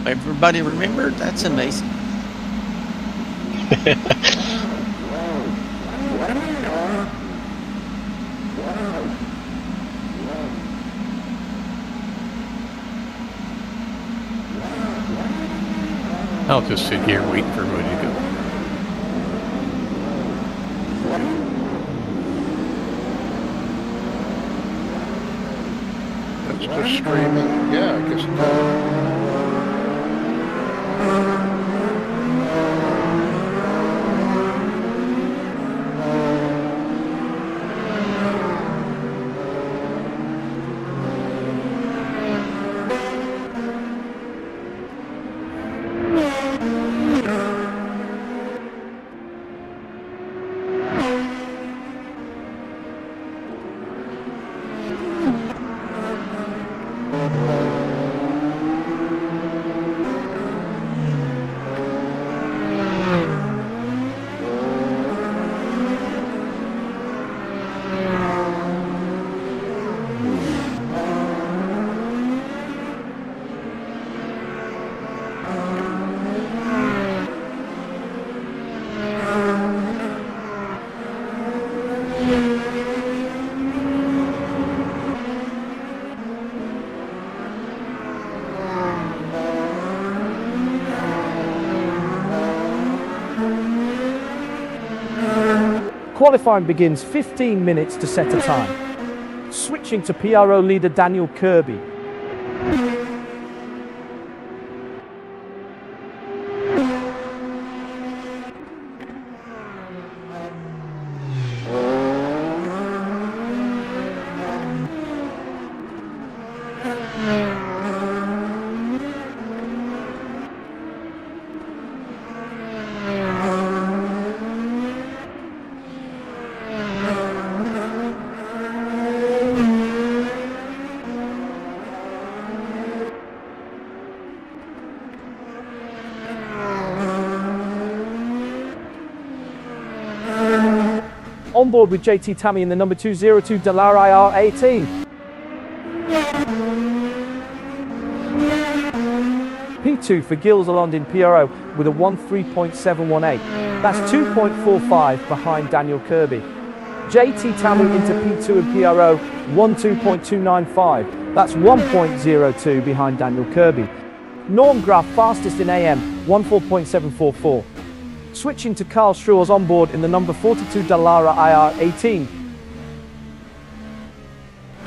Everybody remember? That's amazing. I'll just sit here waiting for everybody to go. That's just streaming. Yeah, I guess. Qualifying begins 15 minutes to set a time. Switching to PRO leader Daniel Kirby. On board with JT Tammy in the number 202 Dallara IR18. P2 for Gilles Lalonde in PRO with a 1.3.718. That's 2.45 behind Daniel Kirby. JT Tammy into P2 and PRO 1.2.295. That's 1.02 behind Daniel Kirby. Norm Graf fastest in AM 1.4.744. Switching to Carl Struhl's on board in the number 42 Dallara IR18.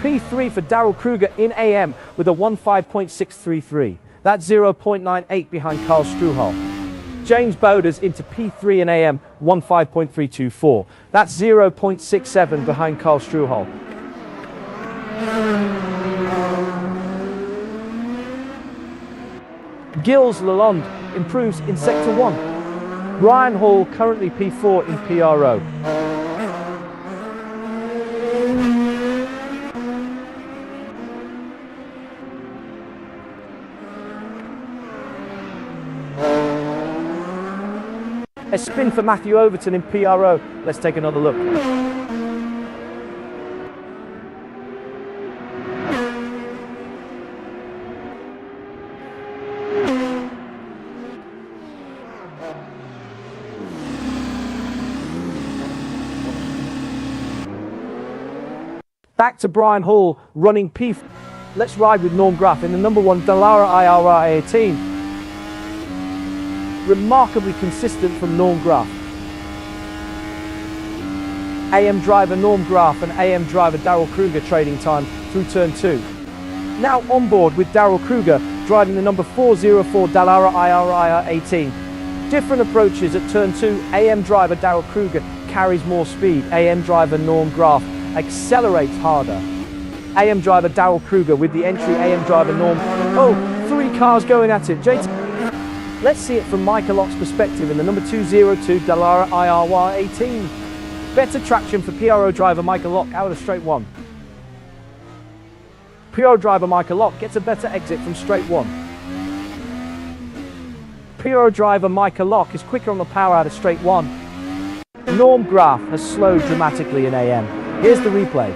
P3 for Daryl Kruger in AM with a 1.5.633. That's 0.98 behind Carl Struhl. James Boders into P3 in AM 1.5.324. That's 0.67 behind Carl Struhl. Gilles Lalonde improves in Sector 1. Brian Hall currently P4 in PRO. A spin for Matthew Overton in PRO. Let's take another look. Back to Brian Hall running P. Let's ride with Norm Graf in the number 1 Dallara IR18. Remarkably consistent from Norm Graf. AM driver Norm Graf and AM driver Daryl Kruger trading time through turn 2. Now on board with Daryl Kruger driving the number 404 Dallara IR18. Different approaches at turn 2. AM driver Daryl Kruger carries more speed. AM driver Norm Graf accelerates harder. AM driver Daryl Kruger with the entry. AM driver Norm. Oh, 3 cars going at it. JT. Let's see it from Michael Lock's perspective in the number 202 Dallara IR18. Better traction for PRO driver Michael Lock out of straight 1. PRO driver Michael Lock gets a better exit from straight 1. PRO driver Michael Lock is quicker on the power out of straight 1. Norm Graf has slowed dramatically in AM. Here's the replay.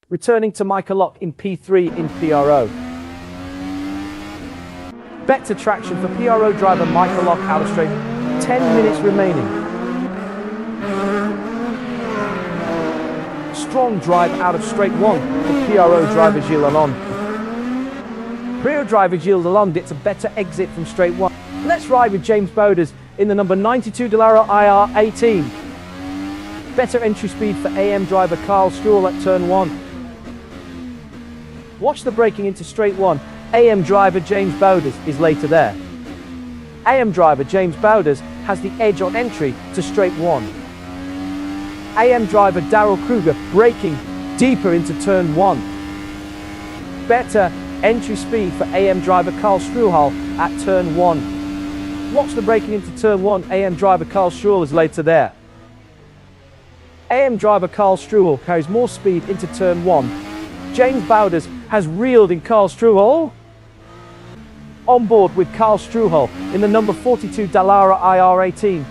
Returning to Michael Lock in P3 in PRO. Better traction for PRO driver Michael Lock out of straight. 10 minutes remaining. Strong drive out of straight one for PRO driver Gilles Lalonde. PRO driver Gilles Lalonde gets a better exit from straight one. Let's ride with James Bowders in the number 92 Dallara IR18. Better entry speed for AM driver Carl Struhl at turn 1. Watch the braking into straight one. AM driver James Bowders is later there. AM driver James Bowders has the edge on entry to straight one. AM driver Darrell Kruger braking deeper into turn 1. Better entry speed for AM driver Carl Struhl at turn 1. Watch the braking into turn 1. AM driver Carl Struhl is later there. AM driver Carl Struhl carries more speed into turn 1. James Bowders has reeled in Carl Struhl. On board with Carl Struhl in the number 42 Dallara IR18.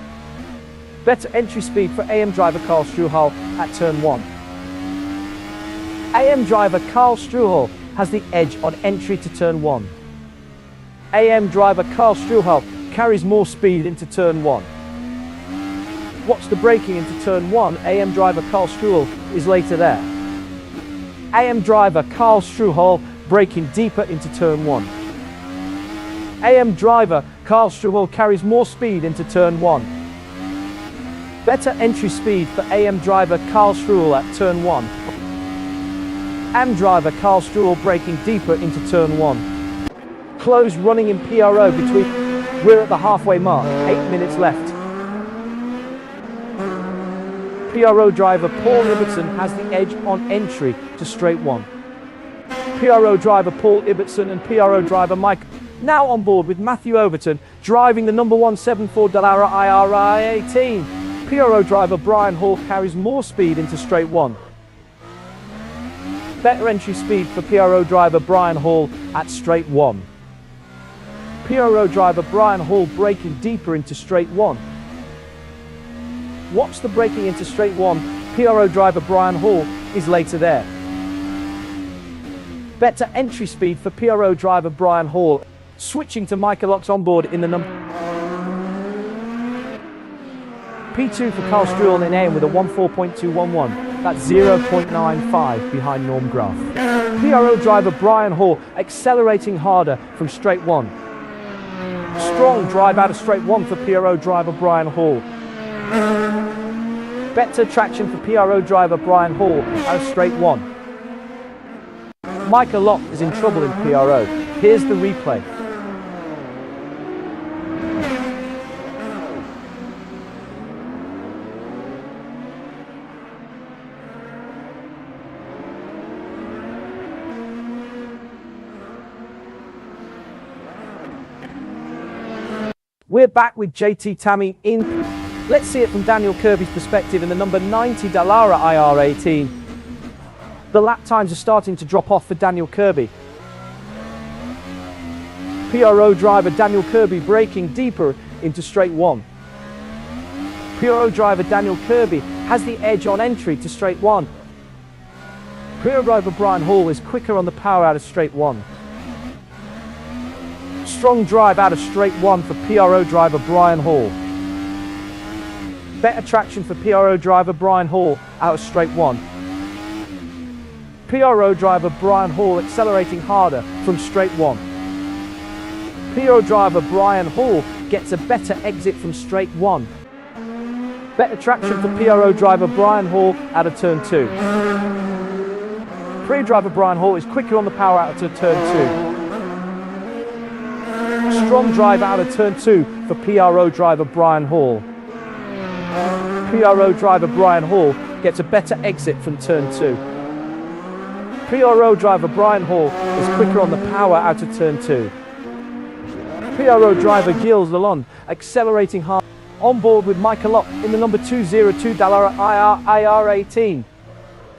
Better entry speed for AM driver Carl Struhl at turn 1. AM driver Carl Struhl has the edge on entry to turn 1. AM driver Carl Struhl carries more speed into turn 1. Watch the braking into turn 1. AM driver Carl Struhl is later there. AM driver Carl Struhl braking deeper into turn 1. AM driver Carl Struhl carries more speed into turn 1. Better entry speed for AM driver Carl Struhl at turn 1. AM driver Carl Struhl braking deeper into turn 1. Close running in PRO between. We're at the halfway mark, 8 minutes left. PRO driver Paul Ibbotson has the edge on entry to straight 1. PRO driver Paul Ibbotson and PRO driver Mike now on board with Matthew Overton driving the number 174 Dallara IRI18. PRO driver Brian Hall carries more speed into straight 1. Better entry speed for PRO driver Brian Hall at straight 1. PRO driver Brian Hall braking deeper into straight 1. Watch the braking into straight 1. PRO driver Brian Hall is later there. Better entry speed for PRO driver Brian Hall. Switching to Michael Lock's on board in the number P2 for Carl Struhl in AM with a 1.4.211. That's 0.95 behind Norm Graf. PRO driver Brian Hall accelerating harder from straight 1. Strong drive out of straight 1 for PRO driver Brian Hall. Better traction for PRO driver Brian Hall out of straight 1. Michael Lock is in trouble in PRO. Here's the replay. We're back with JT Tammy in. Let's see it from Daniel Kirby's perspective in the number 90 Dallara IR18. The lap times are starting to drop off for Daniel Kirby. PRO driver Daniel Kirby braking deeper into straight 1. PRO driver Daniel Kirby has the edge on entry to straight 1. PRO driver Brian Hall is quicker on the power out of straight 1. Strong drive out of straight 1 for PRO driver Brian Hall. Better traction for PRO driver Brian Hall out of straight 1. PRO driver Brian Hall accelerating harder from straight 1. PRO driver Brian Hall gets a better exit from straight 1. Better traction for PRO driver Brian Hall out of turn 2. PRO driver Brian Hall is quicker on the power out of turn 2. Strong drive out of turn 2 for PRO driver Brian Hall. PRO driver Brian Hall gets a better exit from turn 2. PRO driver Brian Hall is quicker on the power out of turn 2. PRO driver Gilles Lalonde accelerating hard On board with Michael Lock in the number 202 Dallara IR18.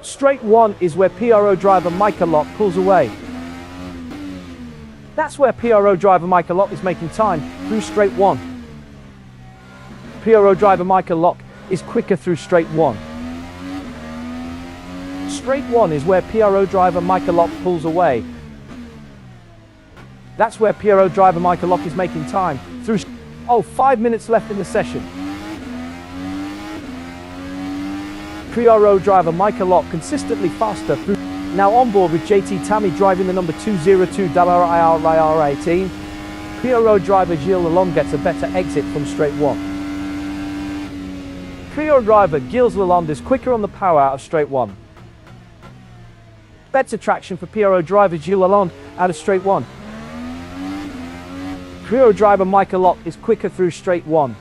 Straight 1 is where PRO driver Michael Lock pulls away. That's where PRO driver Michael Lock is making time through straight 1. PRO driver Michael Lock is quicker through straight 1. Straight 1 is where PRO driver Michael Lock pulls away. That's where PRO driver Michael Lock is making time through. 5 minutes left in the session. PRO driver Michael Lock consistently faster through. Now on board with JT Tammy driving the number 202 Dallara IR18. PRO driver Gilles Lalonde gets a better exit from straight 1. PRO driver Gilles Lalonde is quicker on the power out of straight 1. Better traction for PRO driver Gilles Lalonde out of straight 1. PRO driver Michael Lock is quicker through straight 1.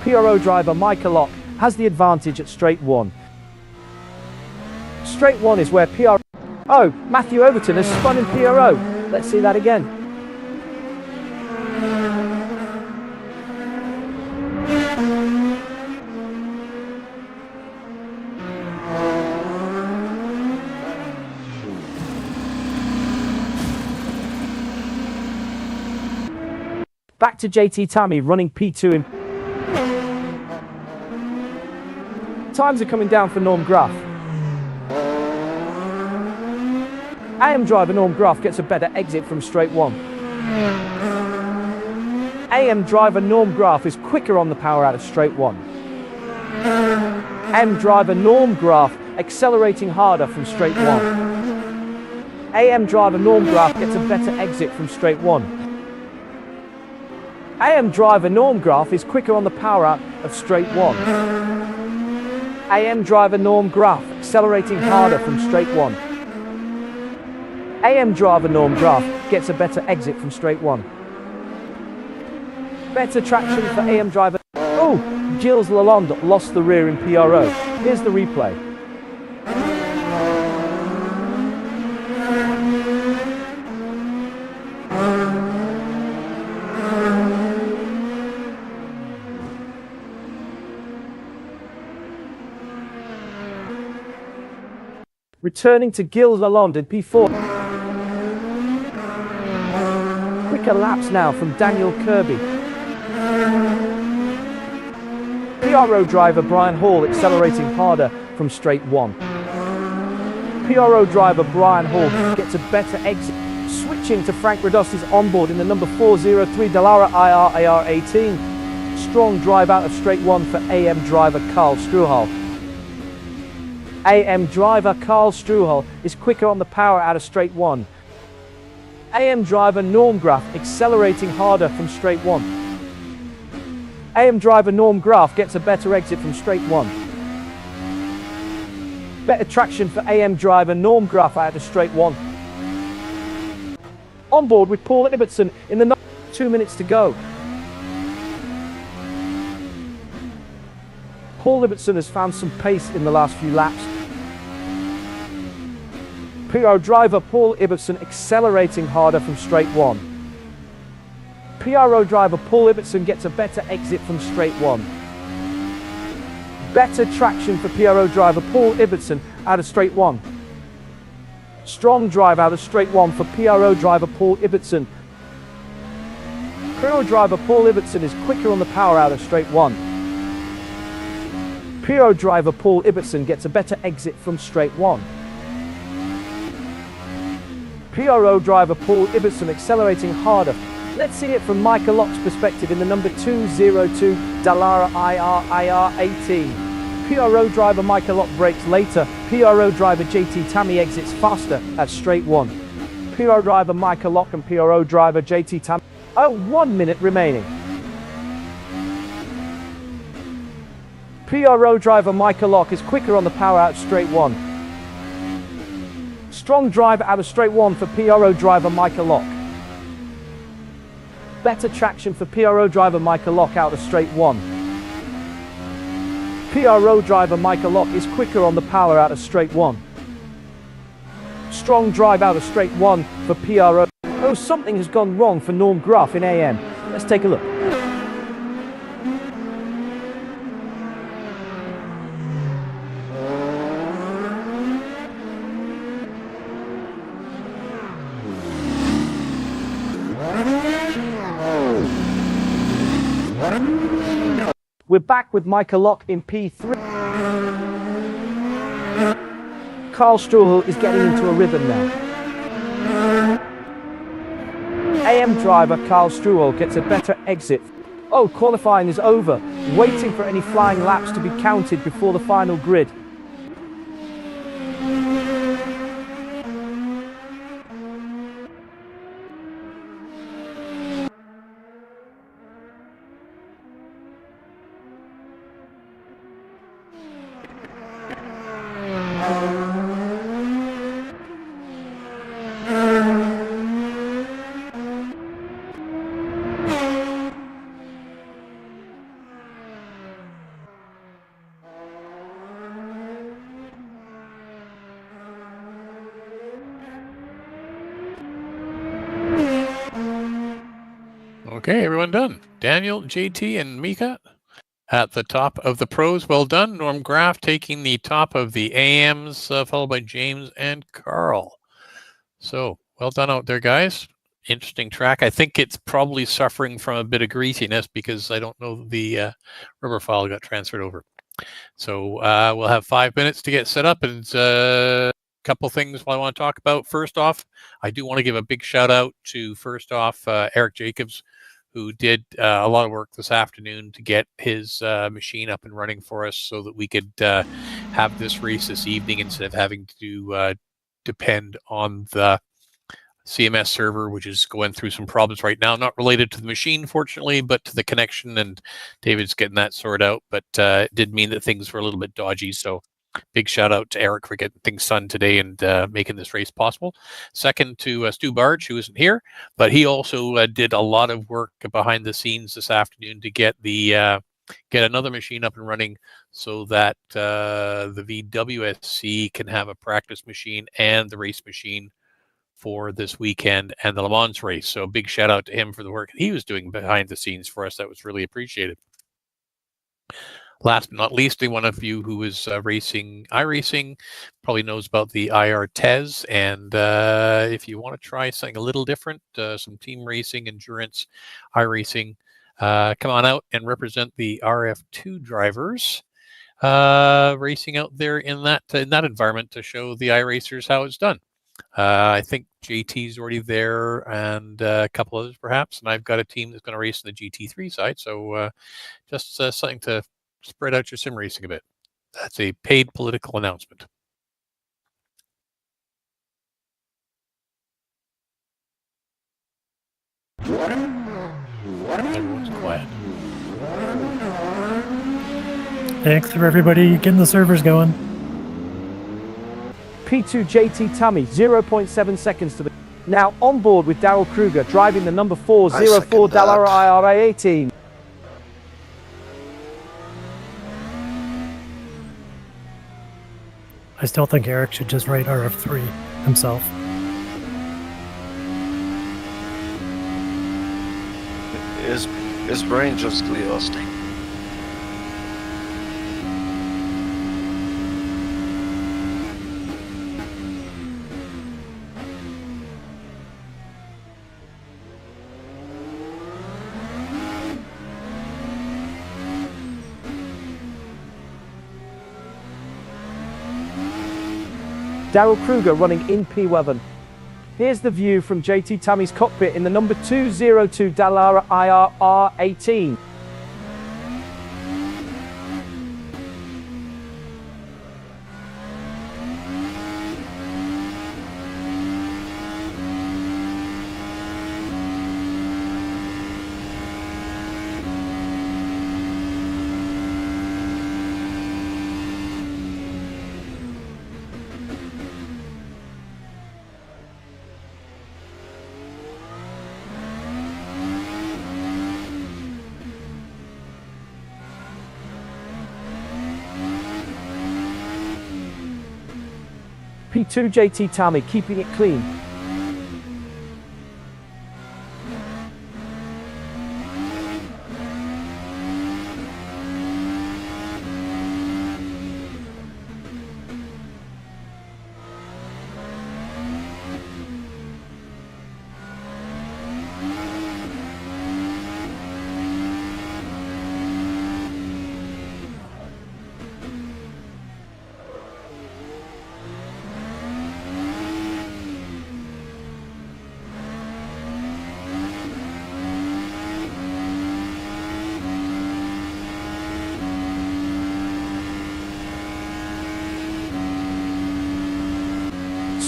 PRO driver Michael Lock has the advantage at straight 1. Straight 1 is where PRO. Matthew Overton has spun in PRO. Let's see that again. Back to JT Tammy running P2 in. Times are coming down for Norm Graf. AM driver Norm Graf gets a better exit from straight 1. AM driver Norm Graf is quicker on the power out of straight 1. AM driver Norm Graf accelerating harder from straight 1. AM driver Norm Graf gets a better exit from straight 1. AM driver Norm Graf is quicker on the power out of straight 1. AM driver Norm Graf accelerating harder from straight 1. AM driver Norm Graf gets a better exit from straight 1. Better traction for AM driver. Gilles Lalonde lost the rear in PRO. Here's the replay. Returning to Gilles Lalonde in P4. Quicker laps now from Daniel Kirby. PRO driver Brian Hall accelerating harder from straight 1. PRO driver Brian Hall gets a better exit. Switching to Frank Rodosi's onboard in the number 403 Dallara IR18. Strong drive out of straight 1 for AM driver Karl Struhal. AM driver Karl Struhal is quicker on the power out of straight 1. AM driver Norm Graf accelerating harder from straight 1. AM driver Norm Graf gets a better exit from straight 1. Better traction for AM driver Norm Graf out of straight 1. On board with Paul Ibbotson in the 2 minutes to go. Paul Ibbotson has found some pace in the last few laps. PRO driver Paul Ibbotson accelerating harder from straight 1. PRO driver Paul Ibbotson gets a better exit from straight 1. Better traction for PRO driver Paul Ibbotson out of straight 1. Strong drive out of straight 1 for PRO driver Paul Ibbotson. PRO driver Paul Ibbotson is quicker on the power out of straight 1. PRO driver Paul Ibbotson gets a better exit from straight 1. PRO driver Paul Ibbotson accelerating harder. Let's see it from Michael Lock's perspective in the number 202 Dallara IR18. PRO driver Michael Lock brakes later. PRO driver JT Tammy exits faster at straight 1. PRO driver Michael Lock and PRO driver JT Tammy. 1 minute remaining. PRO driver Michael Lock is quicker on the power out straight 1. Strong drive out of straight 1 for PRO driver Michael Lock. Better traction for PRO driver Michael Lock out of straight 1. PRO driver Michael Lock is quicker on the power out of straight 1. Strong drive out of straight 1 for PRO. Something has gone wrong for Norm Graf in AM. Let's take a look. We're back with Michael Lock in P3. Carl Struhl is getting into a rhythm now. AM driver Carl Struhl gets a better exit. Oh, qualifying is over. Waiting for any flying laps to be counted before the final grid. Okay, everyone done. Daniel, JT, and Mika at the top of the pros. Well done. Norm Graff taking the top of the AMs, followed by James and Carl. So, well done out there, guys. Interesting track. I think it's probably suffering from a bit of greasiness because I don't know the rubber file got transferred over. So we'll have 5 minutes to get set up, and a couple things I want to talk about. First off, I do want to give a big shout out to Eric Jacobs, who did a lot of work this afternoon to get his machine up and running for us so that we could have this race this evening instead of having to depend on the CMS server, which is going through some problems right now, not related to the machine, fortunately, but to the connection, and David's getting that sorted out, but it did mean that things were a little bit dodgy, so big shout out to Eric for getting things done today and making this race possible. Second to Stu Barge, who isn't here, but he also did a lot of work behind the scenes this afternoon to get the get another machine up and running so that the VWSC can have a practice machine and the race machine for this weekend and the Le Mans race. So a big shout out to him for the work he was doing behind the scenes for us. That was really appreciated. Last but not least, one of you who is racing iRacing probably knows about the IR TES. And if you want to try something a little different, some team racing, endurance, iRacing, come on out and represent the RF2 drivers racing out there in that environment to show the iRacers how it's done. I think JT's already there and a couple others perhaps, and I've got a team that's going to race on the GT3 side, so just something to spread out your sim racing a bit. That's a paid political announcement. Everyone's quiet. Thanks for everybody getting the servers going. P2 JT Tammy, 0.7 seconds to the... Now on board with Daryl Kruger, driving the number 404 Dallara IRA 18. I still think Eric should just write RF3 himself. His brain just closed. Daryl Kruger running in P11. Here's the view from JT Tammy's cockpit in the number 202 Dallara IRR 18. P2 JT Tammy keeping it clean.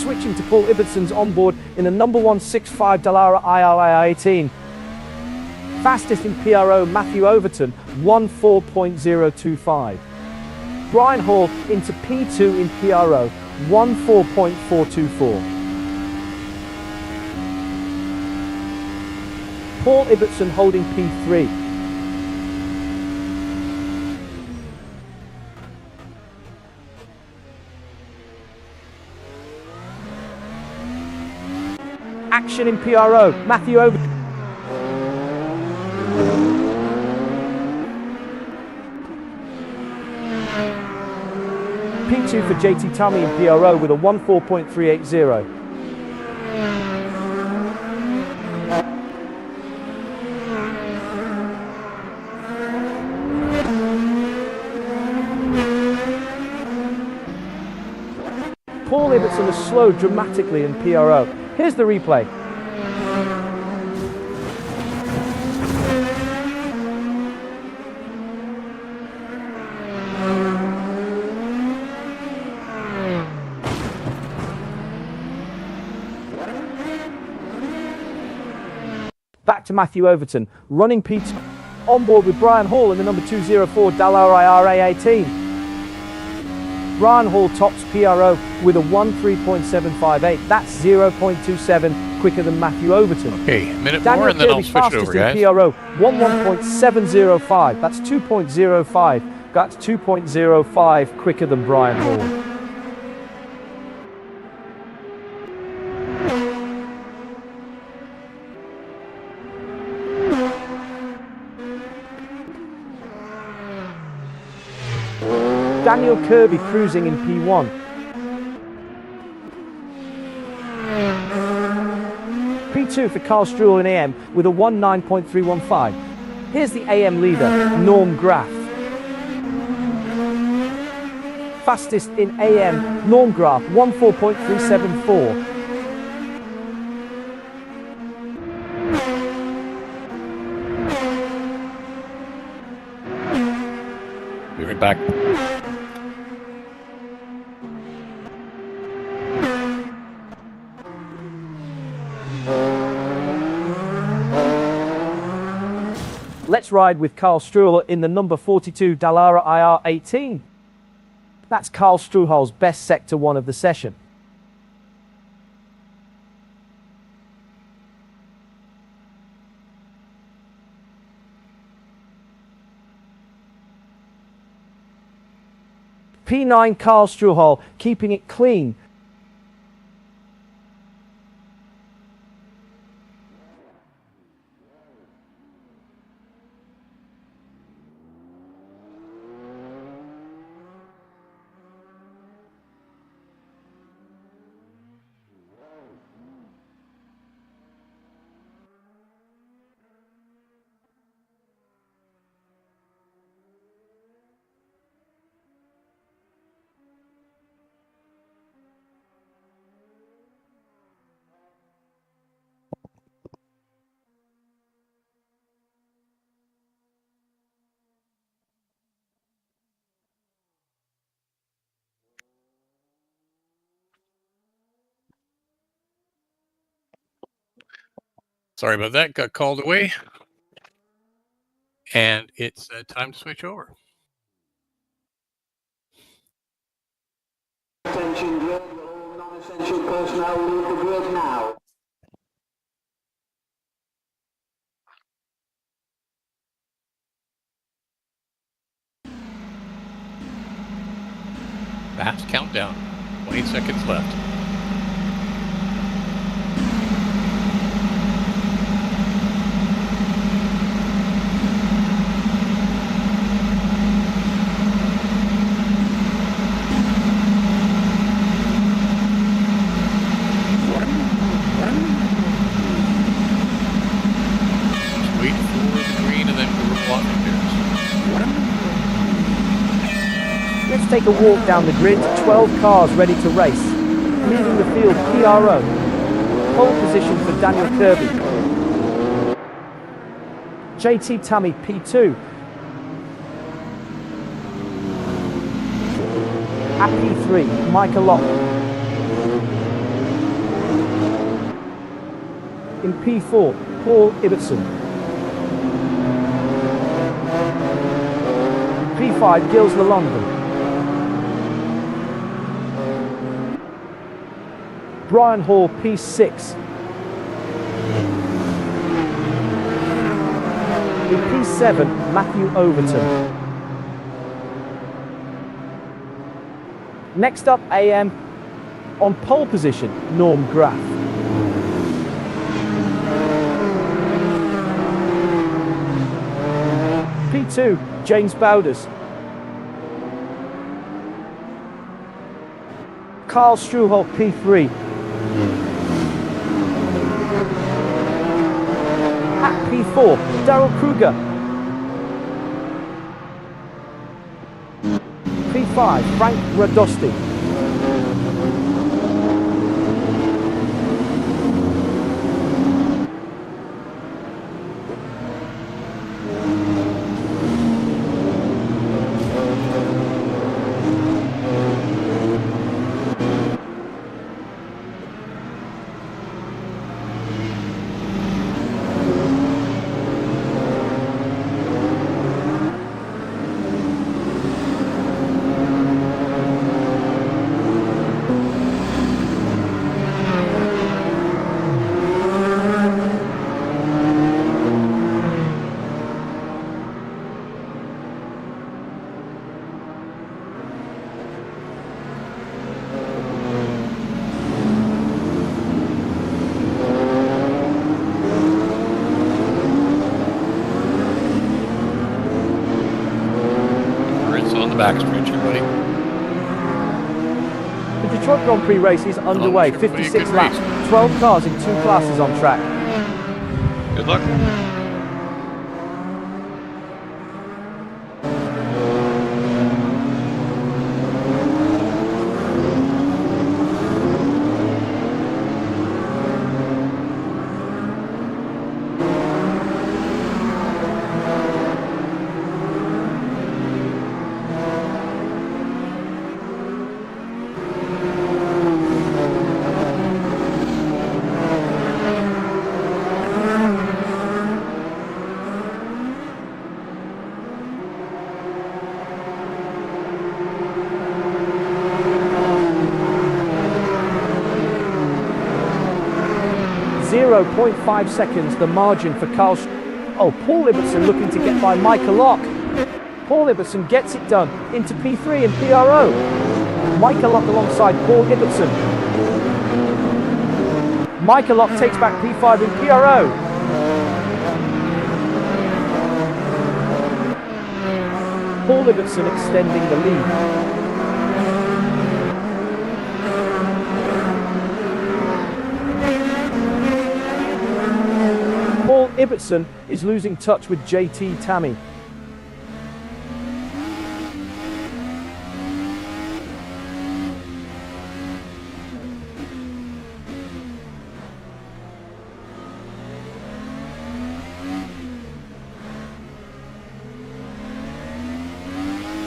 switching to Paul Ibbetson's onboard in the number 165 Dallara IRI18. Fastest in PRO, Matthew Overton, 1:4.025. Brian Hall into P2 in PRO, 1:4.424. Paul Ibbetson holding P3. Action in PRO, Matthew Overton. P2 for JT Tummy in PRO with a 1:4.380. Paul Ibbetson has slowed dramatically in PRO. Here's the replay. Back to Matthew Overton, running P2, on board with Brian Hall in the number 204 Dallara IRA18. Brian Hall tops PRO with a 1:3.758. That's 0.27 quicker than Matthew Overton. Okay, a minute Daniel more and then I'll Kirby's switch it fastest over, guys. in PRO, 1:1.705. That's 2.05. That's 2.05 quicker than Brian Hall. Daniel Kirby cruising in P1. P2 for Carl Struhl in AM with a 19.315. Here's the AM leader, Norm Graff. Fastest in AM, Norm Graff, 1:4.374. Be right back. Let's ride with Carl Struhl in the number 42 Dallara IR18. That's Carl Struhl's best Sector 1 of the session. P9 Carl Struhl keeping it clean. Sorry about that, got called away. And it's time to switch over. Attention grid, all non-essential personnel leave the grid now. Fast countdown, 20 seconds left. Wait for the green and then roll off the pairs. Let's take a walk down the grid, 12 cars ready to race. Leading the field, PRO. Pole position for Daniel Kirby. JT Tummy, P2. At P3, Michael Locke. In P4, Paul Ibbotson. In P5, Gilles Lalonde. Brian Hall, P6. In P7, Matthew Overton. Next up, AM. On pole position, Norm Graf. P2, James Bowders. Carl Struhol, P3. At P4, Darrell Kruger. P5, Frank Radosti. Backstretch here, buddy. The Detroit Grand Prix race is underway. 56 laps, 12 cars in 2 classes on track. Good luck. 0.5 seconds, the margin for Paul Ibbotson looking to get by Michael Lock. Paul Ibbotson gets it done into P3 and PRO. Michael Lock alongside Paul Ibbotson. Michael Lock takes back P5 in PRO. Paul Ibbotson extending the lead. Paul Ibbotson is losing touch with JT Tammy.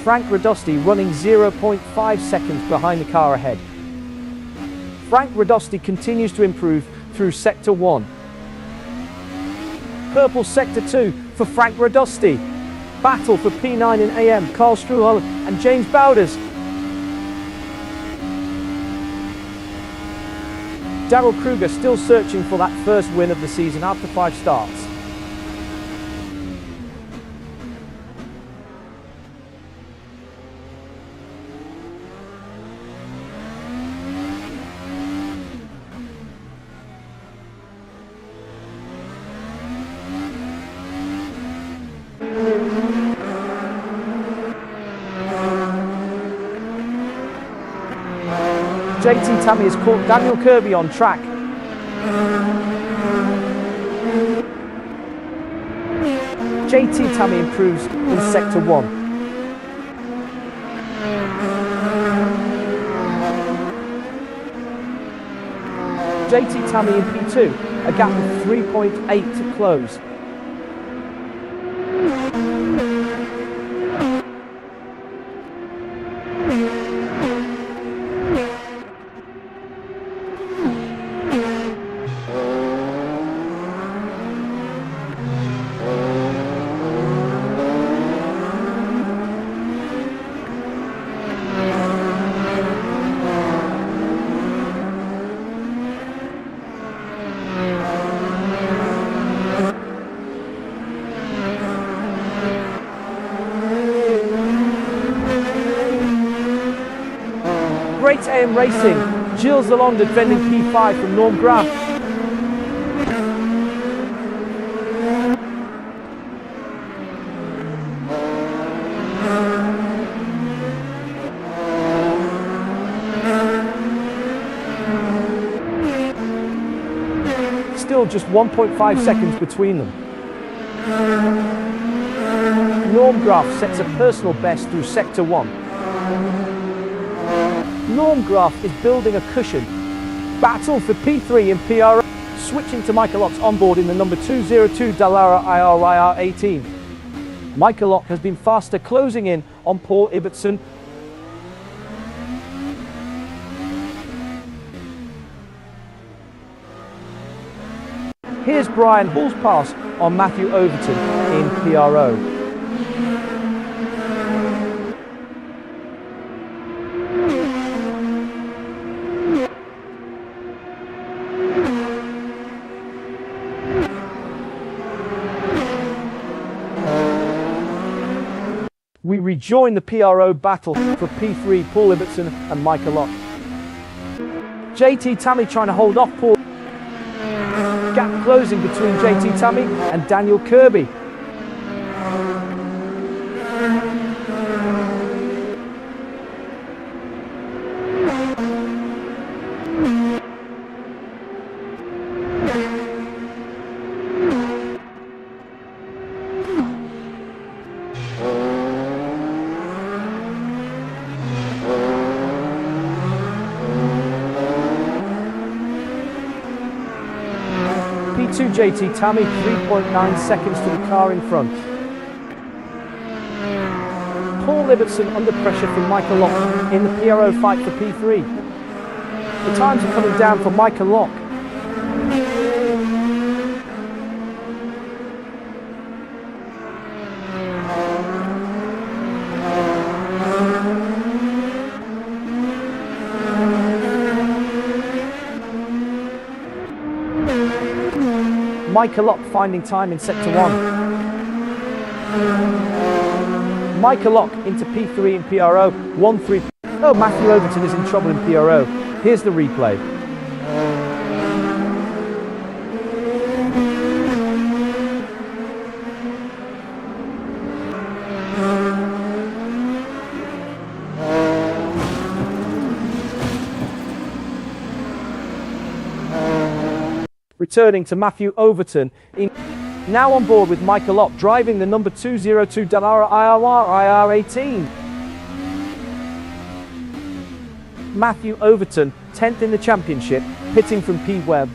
Frank Radosti running 0.5 seconds behind the car ahead. Frank Radosti continues to improve through Sector 1. Purple Sector 2 for Frank Radosti. Battle for P9 and AM, Carl Struhol and James Bowders. Darrell Kruger still searching for that first win of the season after 5 starts. JT Tammy has caught Daniel Kirby on track. JT Tammy improves in Sector 1. JT Tammy in P2, a gap of 3.8 to close. It's AM Racing. Gilles Lalonde defending P5 from Norm Graf. Still just 1.5 seconds between them. Norm Graf sets a personal best through Sector 1. Norm Graf is building a cushion. Battle for P3 and PRO. Switching to Michael Ock's onboard in the number 202 Dallara IR18. Michael Ock has been faster, closing in on Paul Ibbotson. Here's Brian Hall's pass on Matthew Overton in PRO. We rejoin the PRO battle for P3, Paul Ibbotson and Michael Ock. JT Tammy trying to hold off Paul. Gap closing between JT Tammy and Daniel Kirby. P2 JT Tammy, 3.9 seconds to the car in front. Paul Ibbotson under pressure from Michael Lock in the PRO fight for P3. The times are coming down for Michael Lock. Michael Lock finding time in Sector 1. Michael Lock into P3 in PRO, 1-3. Oh, Matthew Overton is in trouble in PRO. Here's the replay. Returning to Matthew Overton, now on board with Michael Lock, driving the number 202 Dallara IR18. Matthew Overton, 10th in the championship, pitting from P Webb.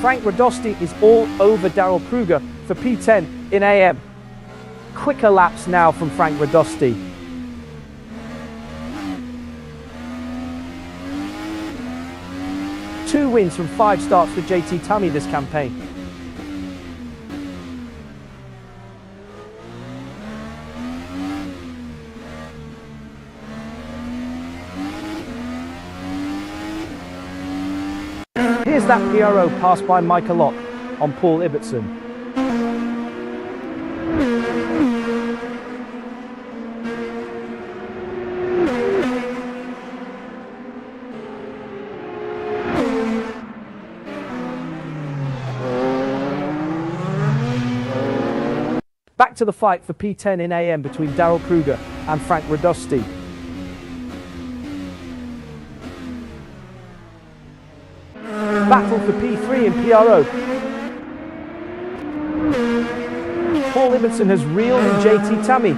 Frank Radosti is all over Daryl Kruger for P10 in AM. Quicker laps now from Frank Radosti. Two wins from 5 starts for JT Tammy this campaign. Here's that PRO pass by Michael Lock on Paul Ibbotson. Back to the fight for P10 in AM between Daryl Kruger and Frank Radosti. Battle for P3 and PRO. Paul Ibbotson has reeled in JT Tammy.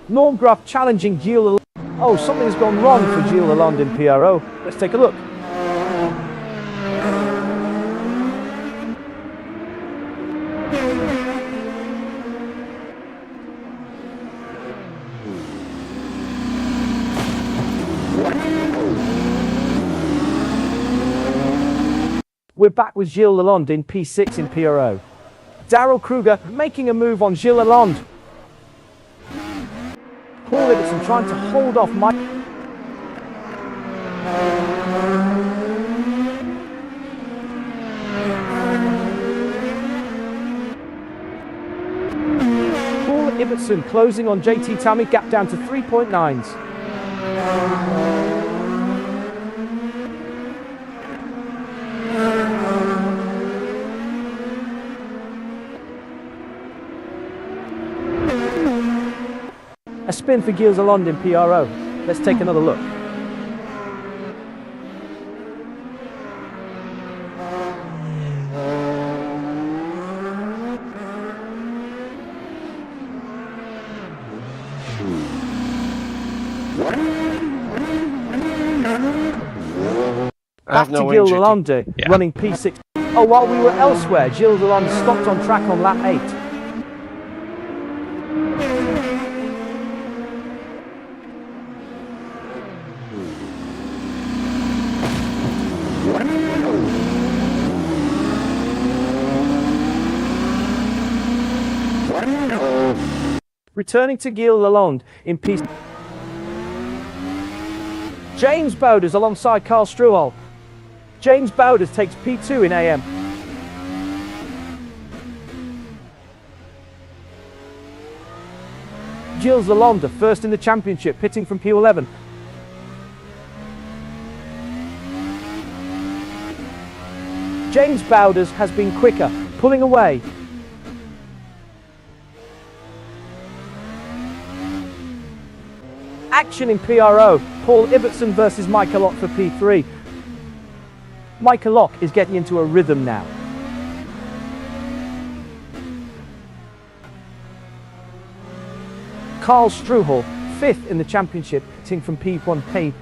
Norm Graf challenging Gilles. Oh, something's gone wrong for Gilles Lalonde in PRO. Let's take a look. we're back with Gilles Lalonde in P6 in PRO. Daryl Kruger making a move on Gilles Lalonde. Paul Ibbotson trying to hold off Mike. Paul Ibbotson closing on JT Tammy, gap down to 3.9s. A spin for Gilles Lalonde in PRO. Let's take another look. Back to Gilles Lalonde, running P6. Oh, while we were elsewhere, Gilles Lalonde stopped on track on lap 8. Returning to Gilles Lalonde in P6. James Bowders alongside Carl Struhol. James Bowders takes P2 in AM. Gilles Lalonde first in the championship, pitting from P11. James Bowders has been quicker, pulling away. Action in PRO, Paul Ibbotson versus Micah Locke for P3. Micah Locke is getting into a rhythm now. Carl Struhol, 5th in the championship, pitting from P1.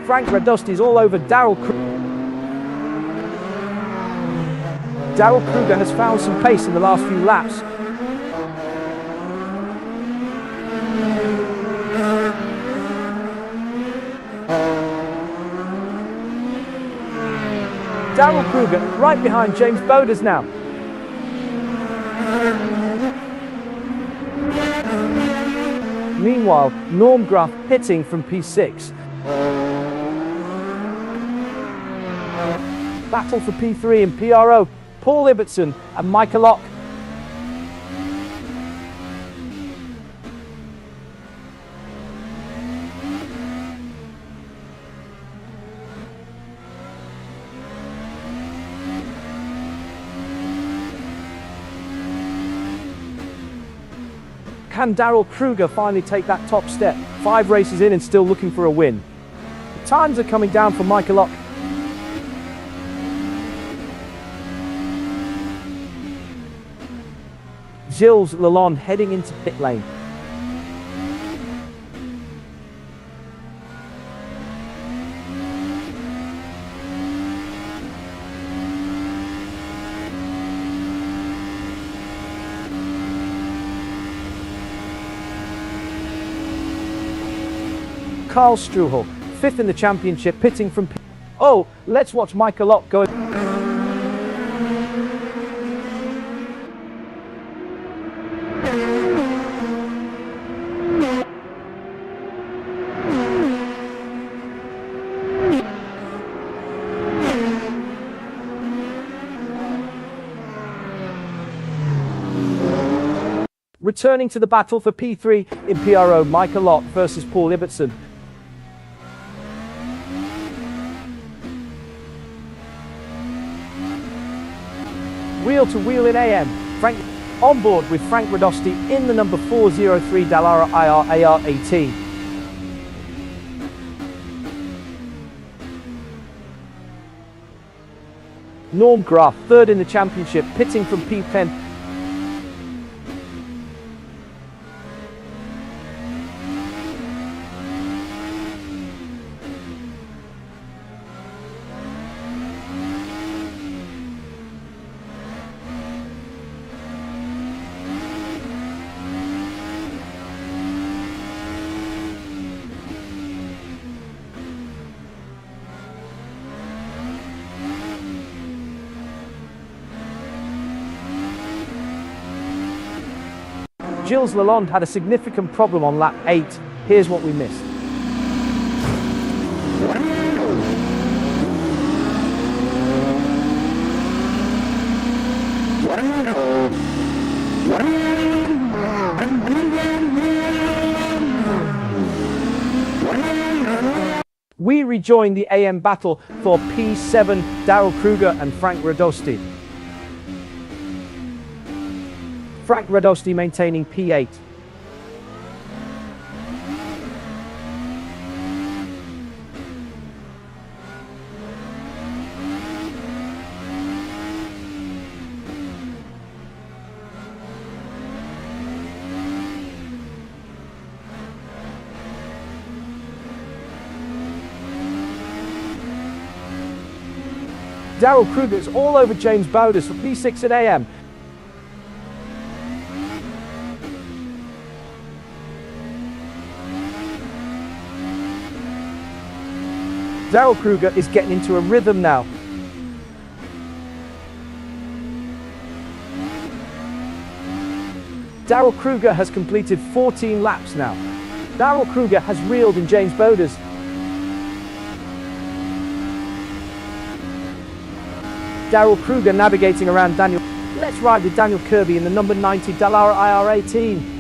Frank Radosti's all over Daryl Kruger. Daryl Kruger has found some pace in the last few laps. Daryl Kruger right behind James Bowders now. Meanwhile, Norm Graf hitting from P6. Battle for P3 in PRO, Paul Ibbotson and Micah Locke. Can Daryl Kruger finally take that top step? 5 races in and still looking for a win. The times are coming down for Micah Locke. Gilles Lalonde heading into pit lane. Carl Struhol, 5th in the championship, pitting from pit. Oh, let's watch Micah Locke go. Returning to the battle for P3 in PRO, Micah Locke versus Paul Ibbotson. Wheel to wheel in AM. Frank on board with Frank Radosti in the number 403 Dallara IR AR18. Norm Graf, 3rd in the championship, pitting from P10. Gilles Lalonde had a significant problem on lap 8. Here's what we missed. We rejoin the AM battle for P7, Darrell Kruger and Frank Radosti. Frank Radosti maintaining P8. Darrell Kruger is all over James Bowders for P6 at AM. Darrell Kruger is getting into a rhythm now. Darrell Kruger has completed 14 laps now. Darrell Kruger has reeled in James Bowders. Darrell Kruger navigating around Daniel. Let's ride with Daniel Kirby in the number 90 Dallara IR18.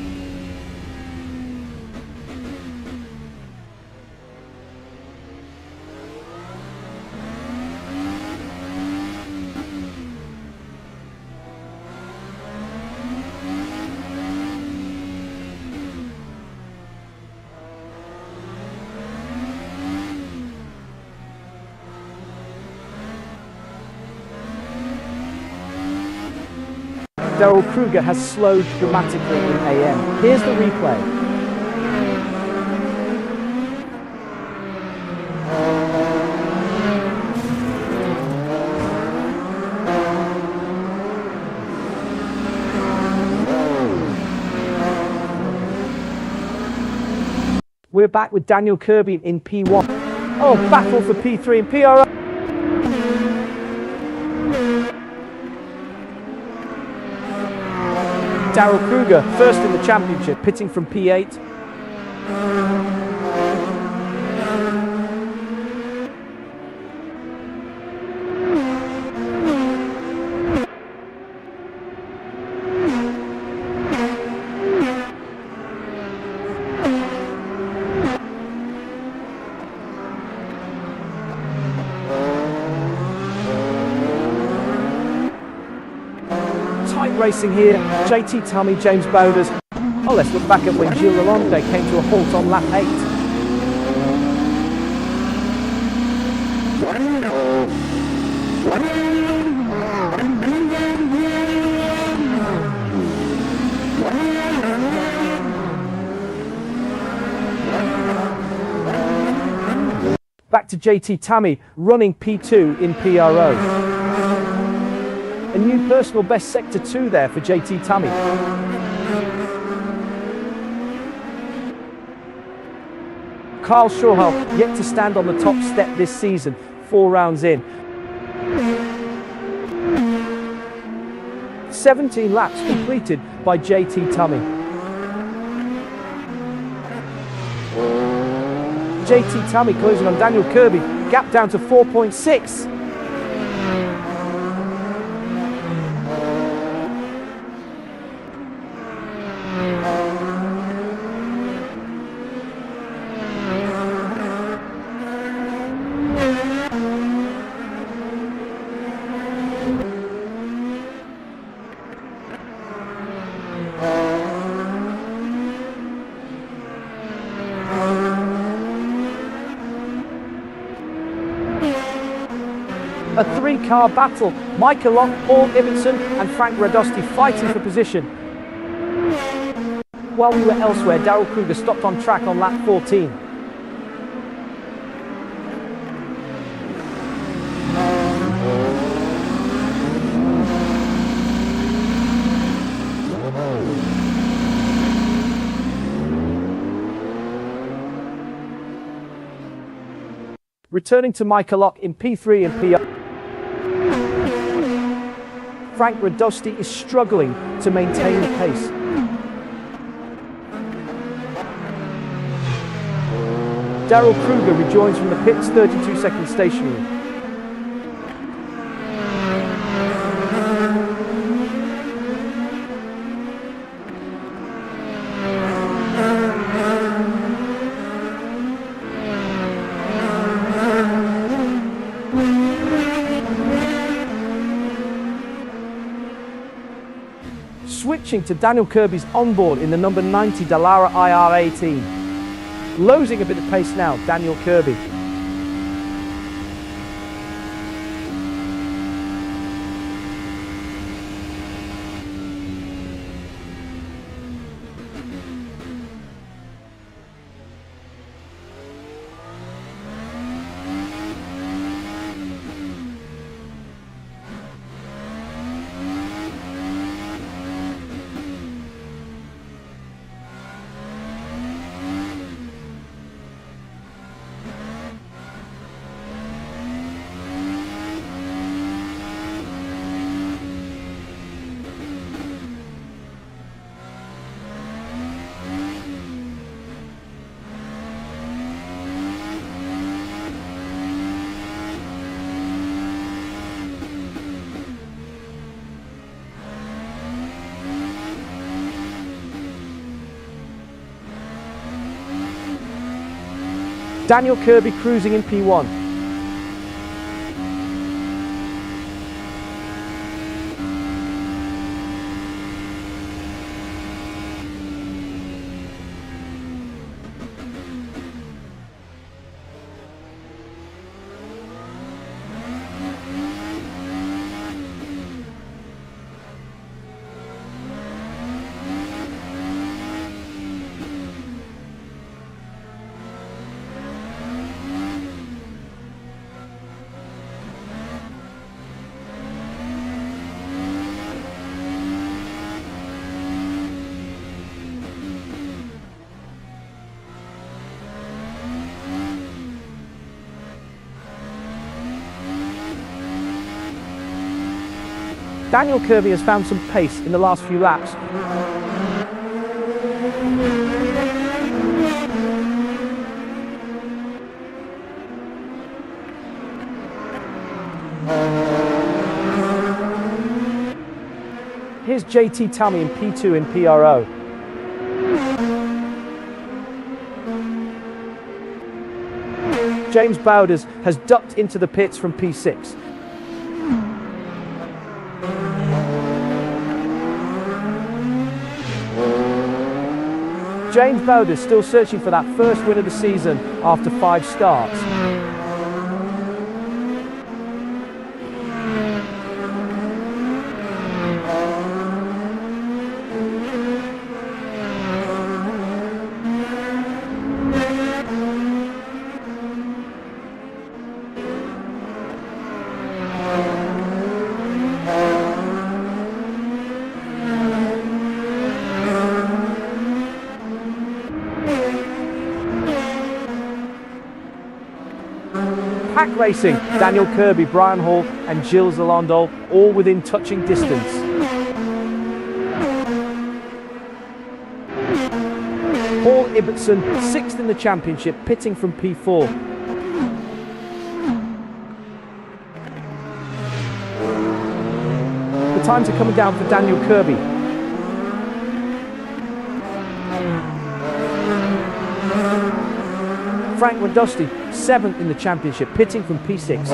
Darrell Kruger has slowed dramatically in AM. Here's the replay. We're back with Daniel Kirby in P1. Oh, battle for P3 and PRO. Darrell Kruger, first in the championship, pitting from P8. Racing here, JT Tummy, James Bowders. Oh, let's look back at when Gilles Lalonde came to a halt on lap 8. Back to JT Tummy, running P2 in PRO. A new personal best sector 2 there for JT Tummy. Carl Schorhoff yet to stand on the top step this season, 4 rounds in. 17 laps completed by JT Tummy. JT Tummy closing on Daniel Kirby, gap down to 4.6. A 3-car battle. Michael Locke, Paul Ibbotson and Frank Radosti fighting for position. While we were elsewhere, Darrell Kruger stopped on track on lap 14. Returning to Michael Locke in P3 and PR. Frank Radosti is struggling to maintain the pace. Daryl Kruger rejoins from the pits, 32 seconds stationary. Switching to Daniel Kirby's onboard in the number 90 Dallara IR18. Losing a bit of pace now, Daniel Kirby. Daniel Kirby cruising in P1. Daniel Kirby has found some pace in the last few laps. Here's JT Tammy in P2 in PRO. James Bowders has ducked into the pits from P6. James Bowders still searching for that first win of the season after 5 starts. Pack racing, Daniel Kirby, Brian Hall and Gilles Zalando all within touching distance. Paul Ibbotson, 6th in the championship, pitting from P4. The times are coming down for Daniel Kirby. Frank Radusty, 7th in the championship, pitting from P6.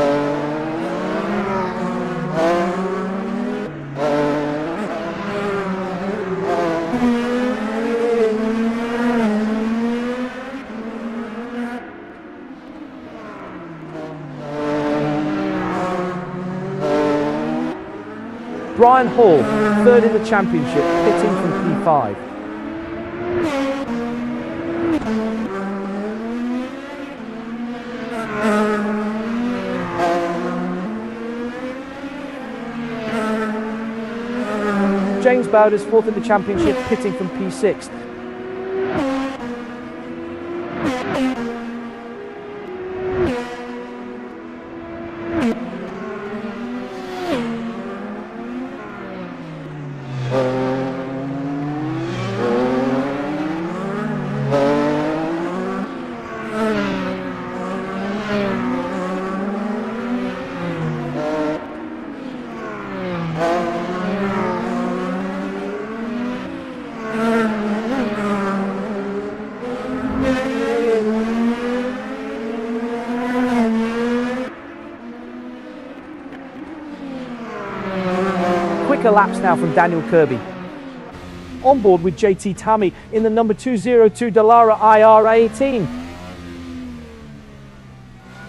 Brian Hall, 3rd in the championship, pitting from P5. James Bowders, 4th in the championship, pitting from P6. quicker laps now from Daniel Kirby. On board with JT Tammy in the number 202 Dallara IR18.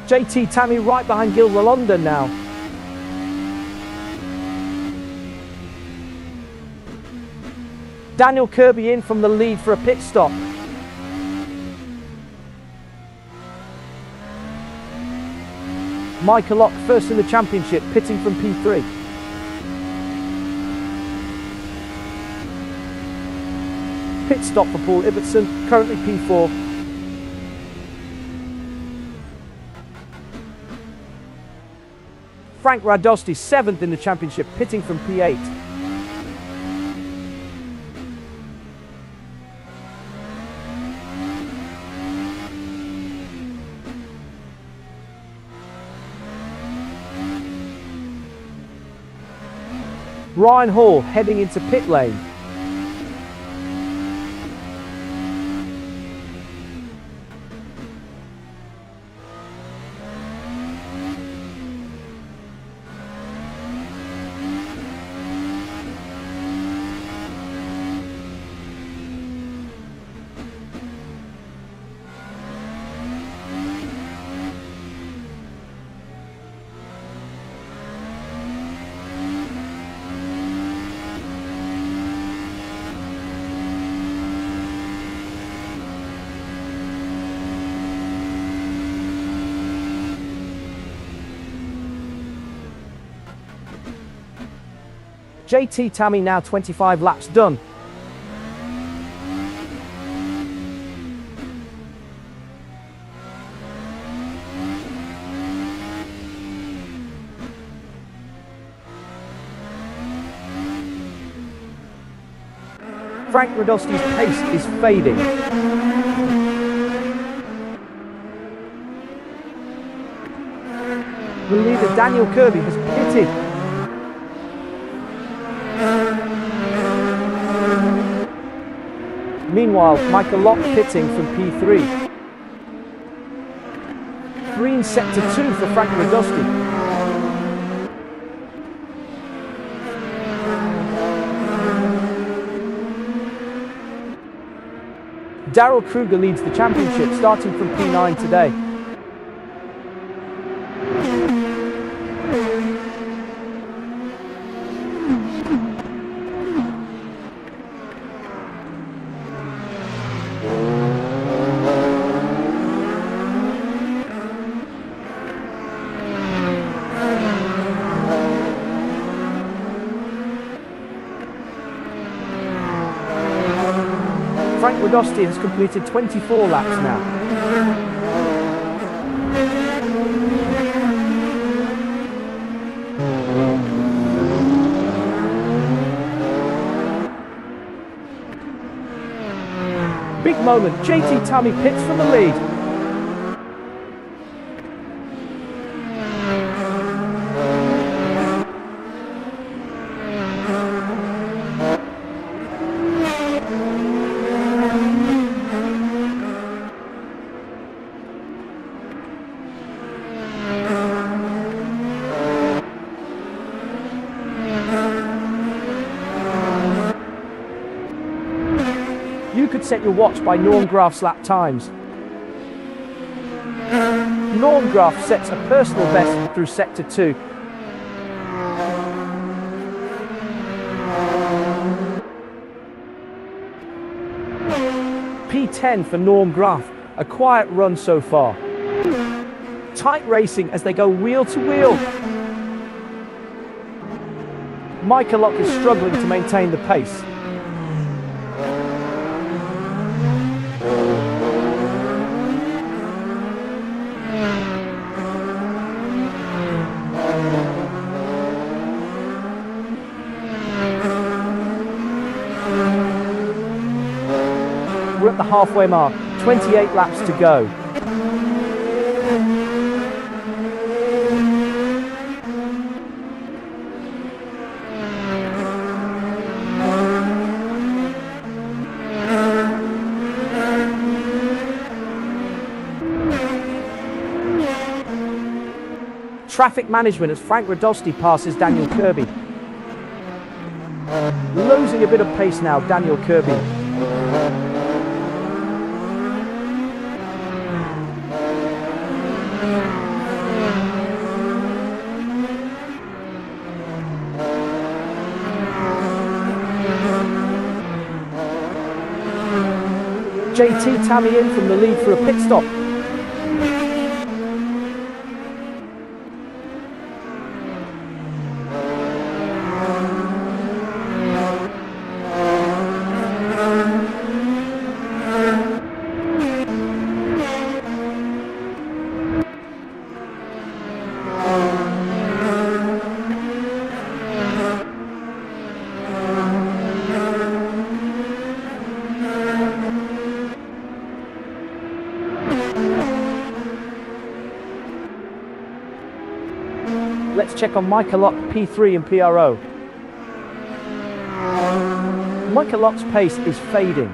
JT Tammy right behind Gil Lalonde now. Daniel Kirby in from the lead for a pit stop. Michael Lock first in the championship, pitting from P3. Pit stop for Paul Ibbotson, currently P4. Frank Radosti 7th in the championship, pitting from P8. Ryan Hall heading into pit lane. JT Tammy now 25 laps done. Frank Radosti's pace is fading. The leader Daniel Kirby has pitted. Meanwhile, Michael Lock pitting from P3. Green sector 2 for Frank Radosti. Daryl Kruger leads the championship, starting from P9 today. Frank Radosti has completed 24 laps now. Big moment, JT Tammy pits from the lead. You could set your watch by Norm Graf's lap times. Norm Graf sets a personal best through sector 2. P10 for Norm Graf, a quiet run so far. Tight racing as they go wheel to wheel. Michael Lock is struggling to maintain the pace. We're at the halfway mark, 28 laps to go. Traffic management as Frank Radosti passes Daniel Kirby. Losing a bit of pace now, Daniel Kirby. JT Tammy in from the lead for a pit stop. Let's check on Michael Lock, P3 and PRO. Michael Lock's pace is fading.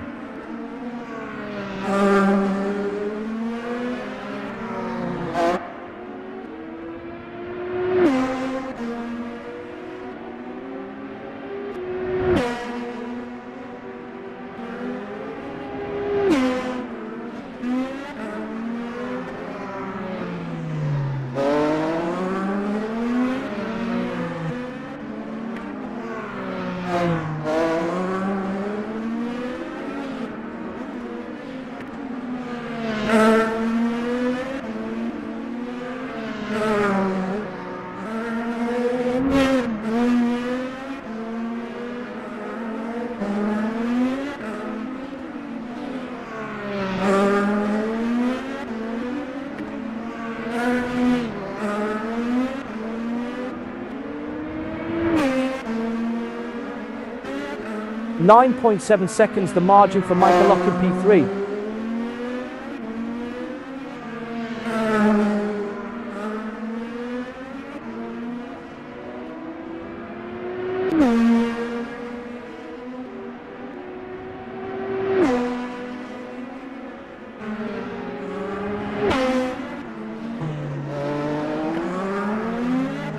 .7 seconds the margin for Michael Lock in P3.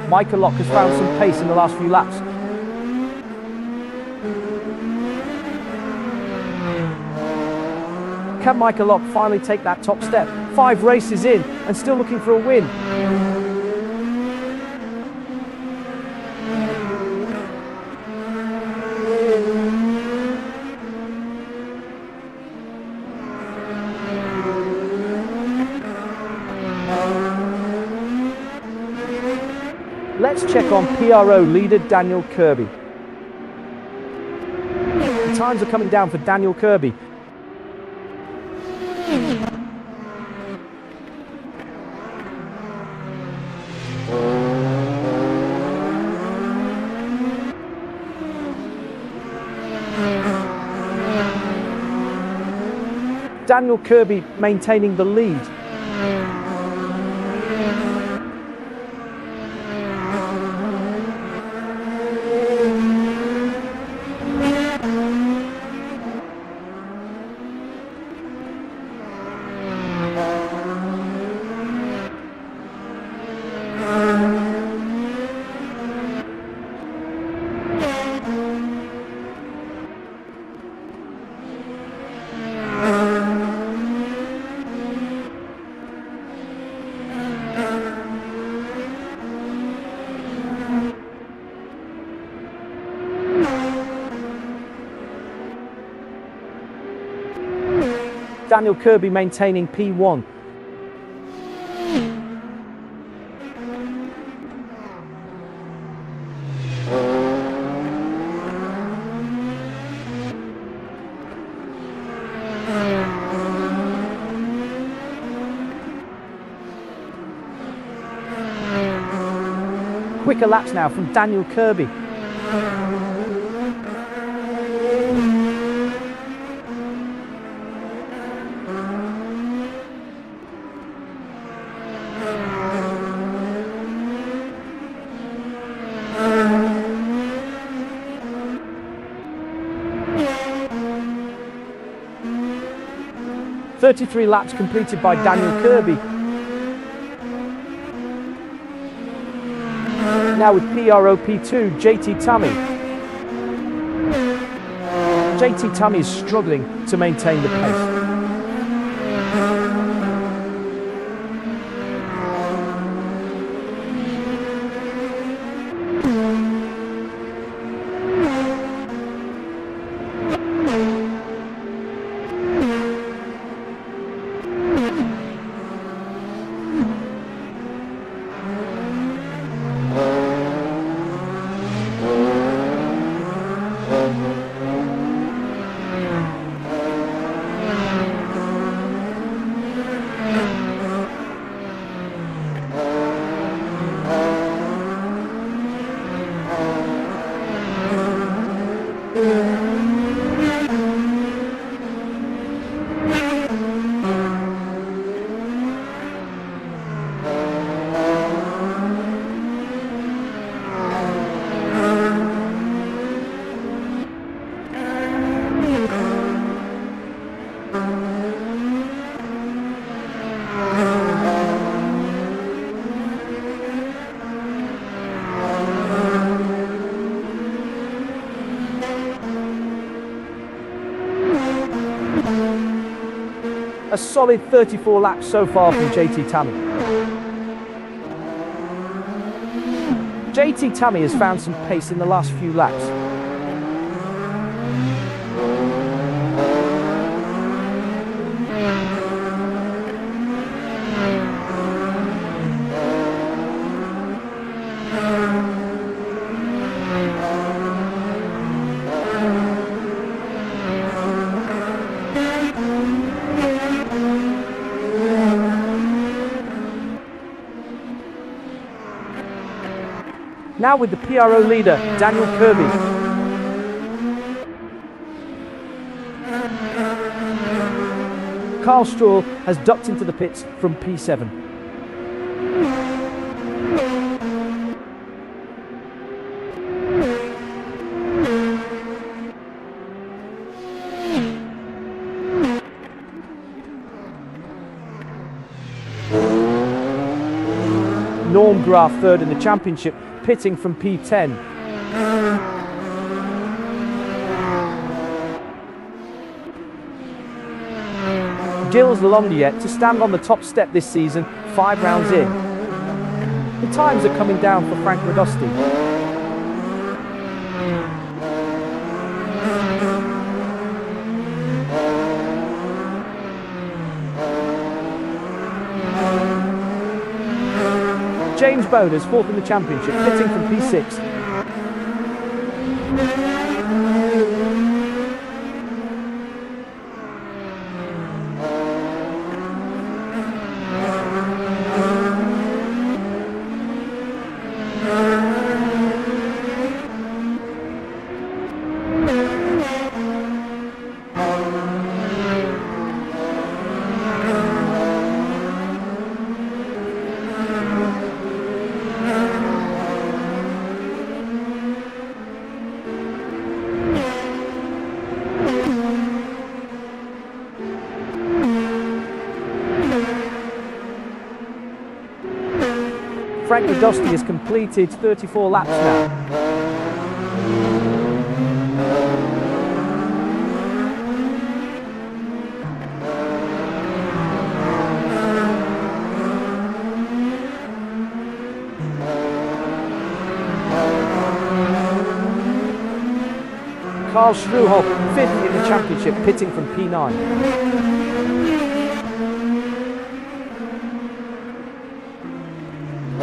Michael Lock has found some pace in the last few laps. Can Michael Lock finally take that top step? 5 races in and still looking for a win. Let's check on PRO leader Daniel Kirby. The times are coming down for Daniel Kirby. Daniel Kirby maintaining the lead. Daniel Kirby maintaining P1. Quicker laps now from Daniel Kirby. .33 laps completed by Daniel Kirby. Now with PRO P2, JT Tammy. JT Tammy is struggling to maintain the pace. A solid 34 laps so far from JT Tammy. JT Tammy has found some pace in the last few laps. Now with the PRO leader, Daniel Kirby. Carl Stroll has ducked into the pits from P7. Norm Graf third in the championship, pitting from P10. Gilles Lalonde to stand on the top step this season, 5 rounds in. The times are coming down for Frank Radosti. James Bowders, fourth in the championship, pitting from P6. Frank Radosti has completed 34 laps now. Karl Struhol, fifth in the championship, pitting from P9.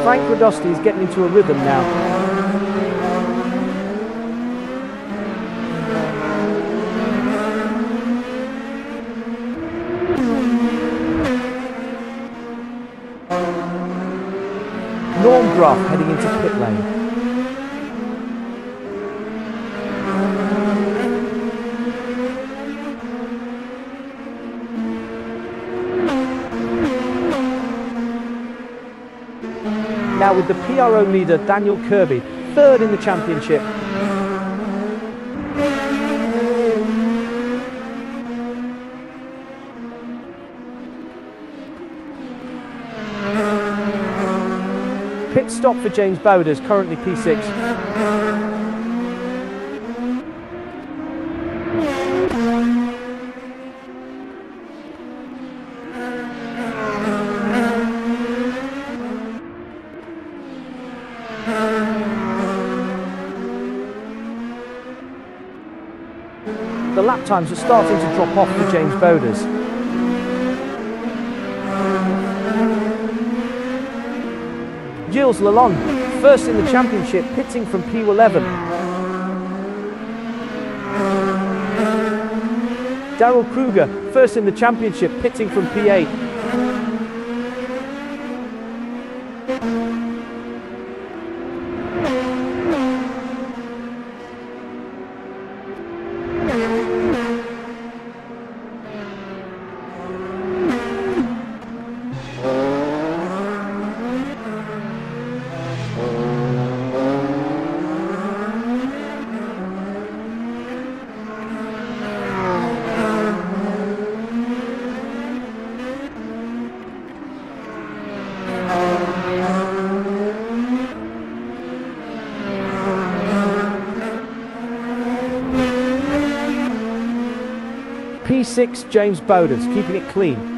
Frank Radosti is getting into a rhythm now. Norm Graf heading into pit lane. Now with the PRO leader, Daniel Kirby, third in the championship. Pit stop for James Bowders, currently P6. The lap times are starting to drop off for James Bowders. Gilles Lalonde, first in the championship, pitting from P11. Darrell Kruger, first in the championship, pitting from P8. P6, James Bowders, keeping it clean.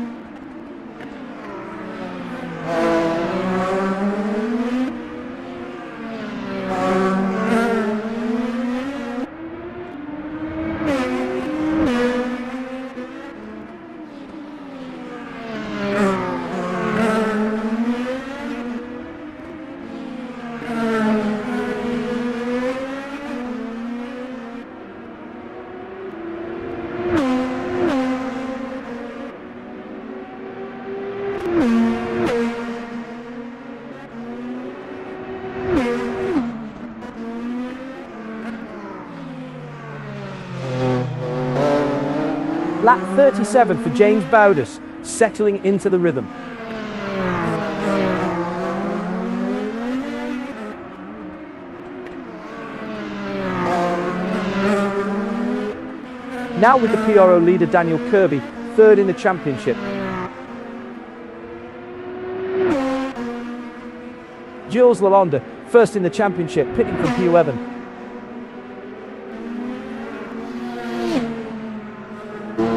Lap 37 for James Bowders, settling into the rhythm. Now with the PRO leader Daniel Kirby, third in the championship. Gilles Lalonde, first in the championship, pitting from P11.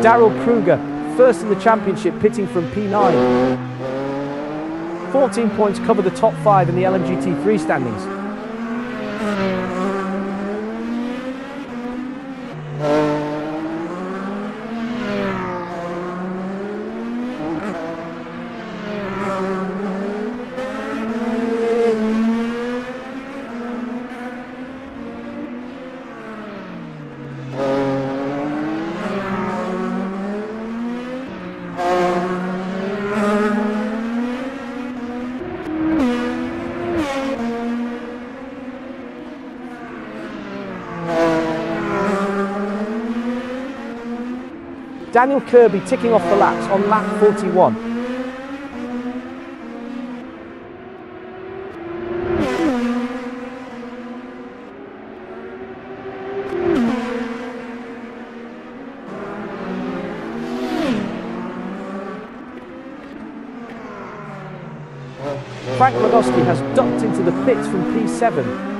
Darrell Kruger, first in the championship, pitting from P9. 14 points cover the top 5 in the LMGT3 standings. Daniel Kirby ticking off the laps on lap 41. Frank Radosky has ducked into the pits from P7.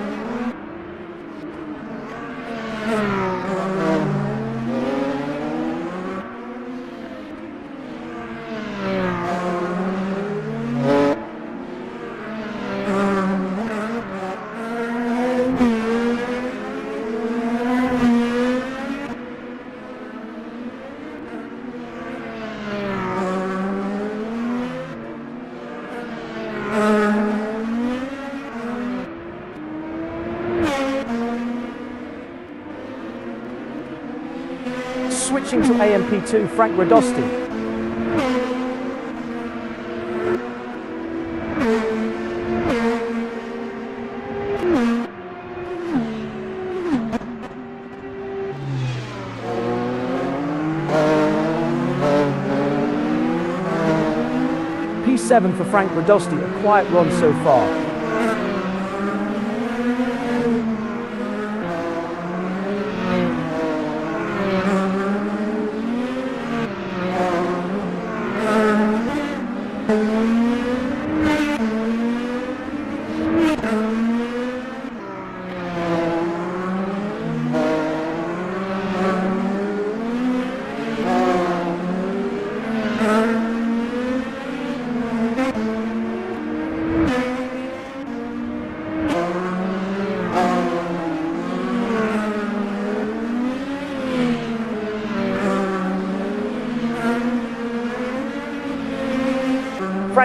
Switching to AMP2, Frank Radosty. P7 for Frank Radosty, a quiet run so far.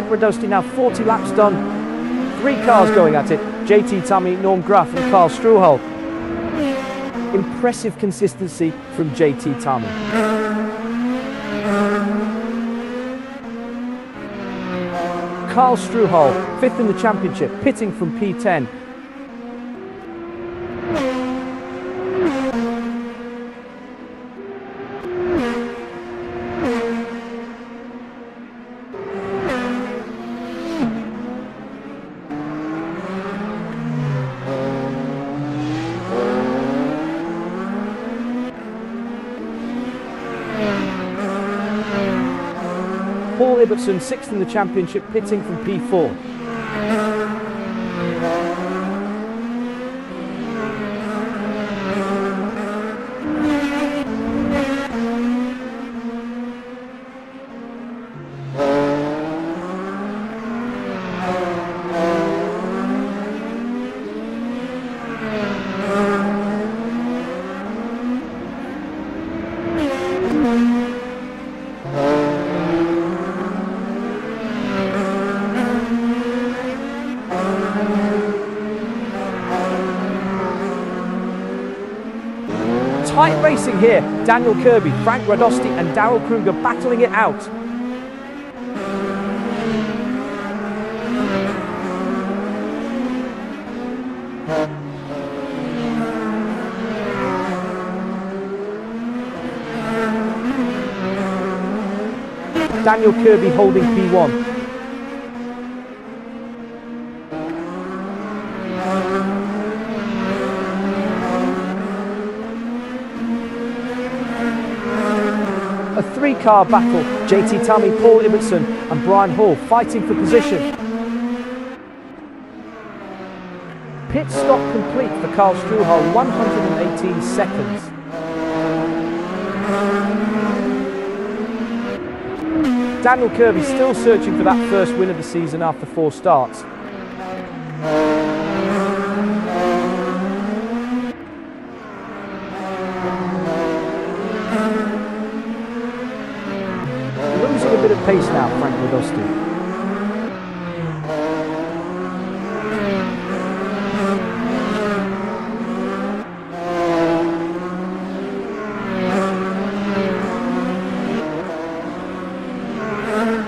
Frank Radosti now 40 laps done. 3 cars going at it. JT Tommy, Norm Graf and Carl Struhal. Impressive consistency from JT Tommy. Carl Struhal, 5th in the championship, pitting from P10. Paul Ibbotson, 6th in the championship, pitting from P4. Tight racing here. Daniel Kirby, Frank Radosti and Daryl Kruger battling it out. Daniel Kirby holding P1. A 3-car battle, JT Tommy, Paul Ibbotson and Brian Hall fighting for position. Pit stop complete for Carl Struhal, 118 seconds. Daniel Kirby still searching for that first win of the season after 4 starts. Losing a bit of pace now, Frank Radosti.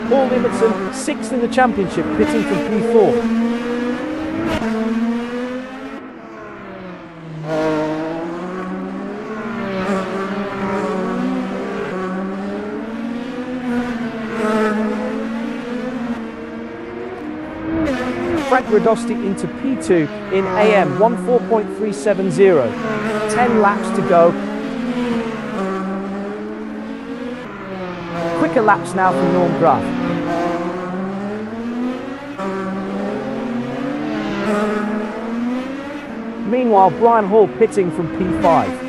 Paul Ibbotson, 6th in the championship, pitting from P4. Frank Radosti into P2 in AM 14.370. 10 laps to go. Quicker laps now from Norm Graf. Meanwhile, Brian Hall pitting from P5.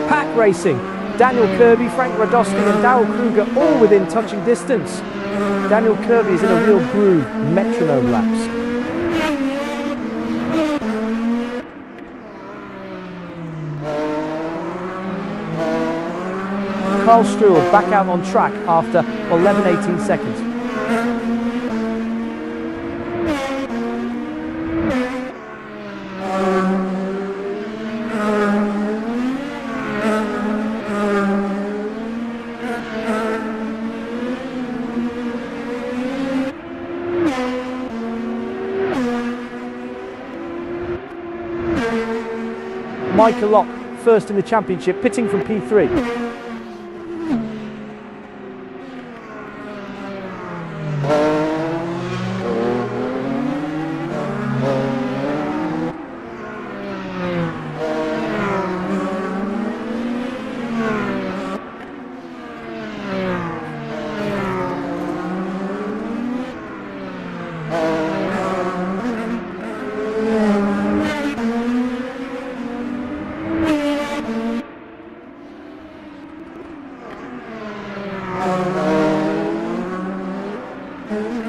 Pack racing. Daniel Kirby, Frank Radosti and Daryl Kruger all within touching distance. Daniel Kirby is in a real groove, metronome laps. Carl Struhal back out on track after 11-18 seconds. Michael Locke, 1st in the championship, pitting from P3.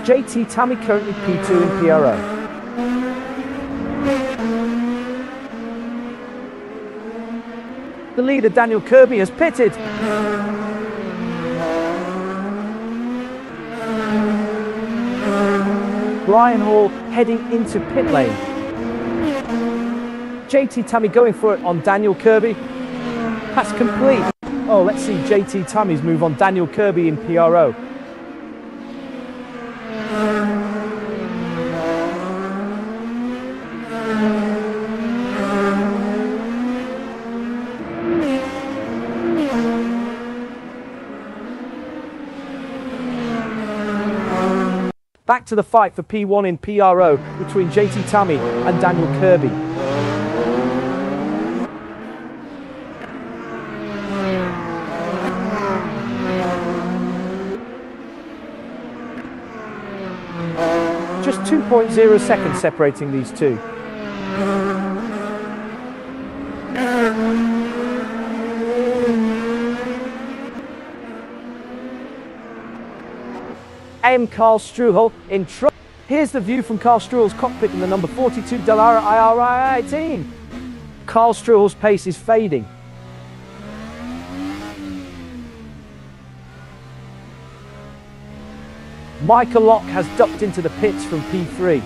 JT Tammy currently P2 in PRO. The leader Daniel Kirby has pitted. Brian Hall heading into pit lane. JT Tammy going for it on Daniel Kirby. Pass complete. Oh, let's see JT Tammy's move on Daniel Kirby in PRO. Back to the fight for P1 in PRO between JT Tammy and Daniel Kirby. Just 2.0 seconds separating these two. Carl Struhel in trouble. Here's the view from Carl Struhel's cockpit in the number 42 Dallara IRI team. Carl Struhel's pace is fading. Michael Locke has ducked into the pits from P3.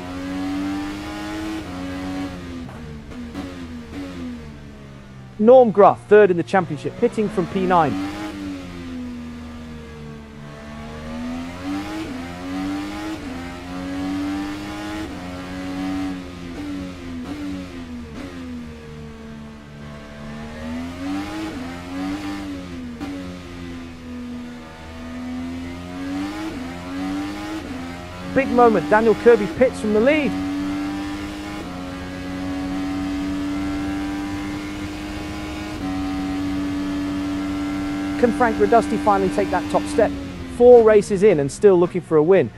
Norm Gruff, third in the championship, pitting from P9. Big moment, Daniel Kirby pits from the lead. Can Frank Radusty finally take that top step? 4 races in and still looking for a win.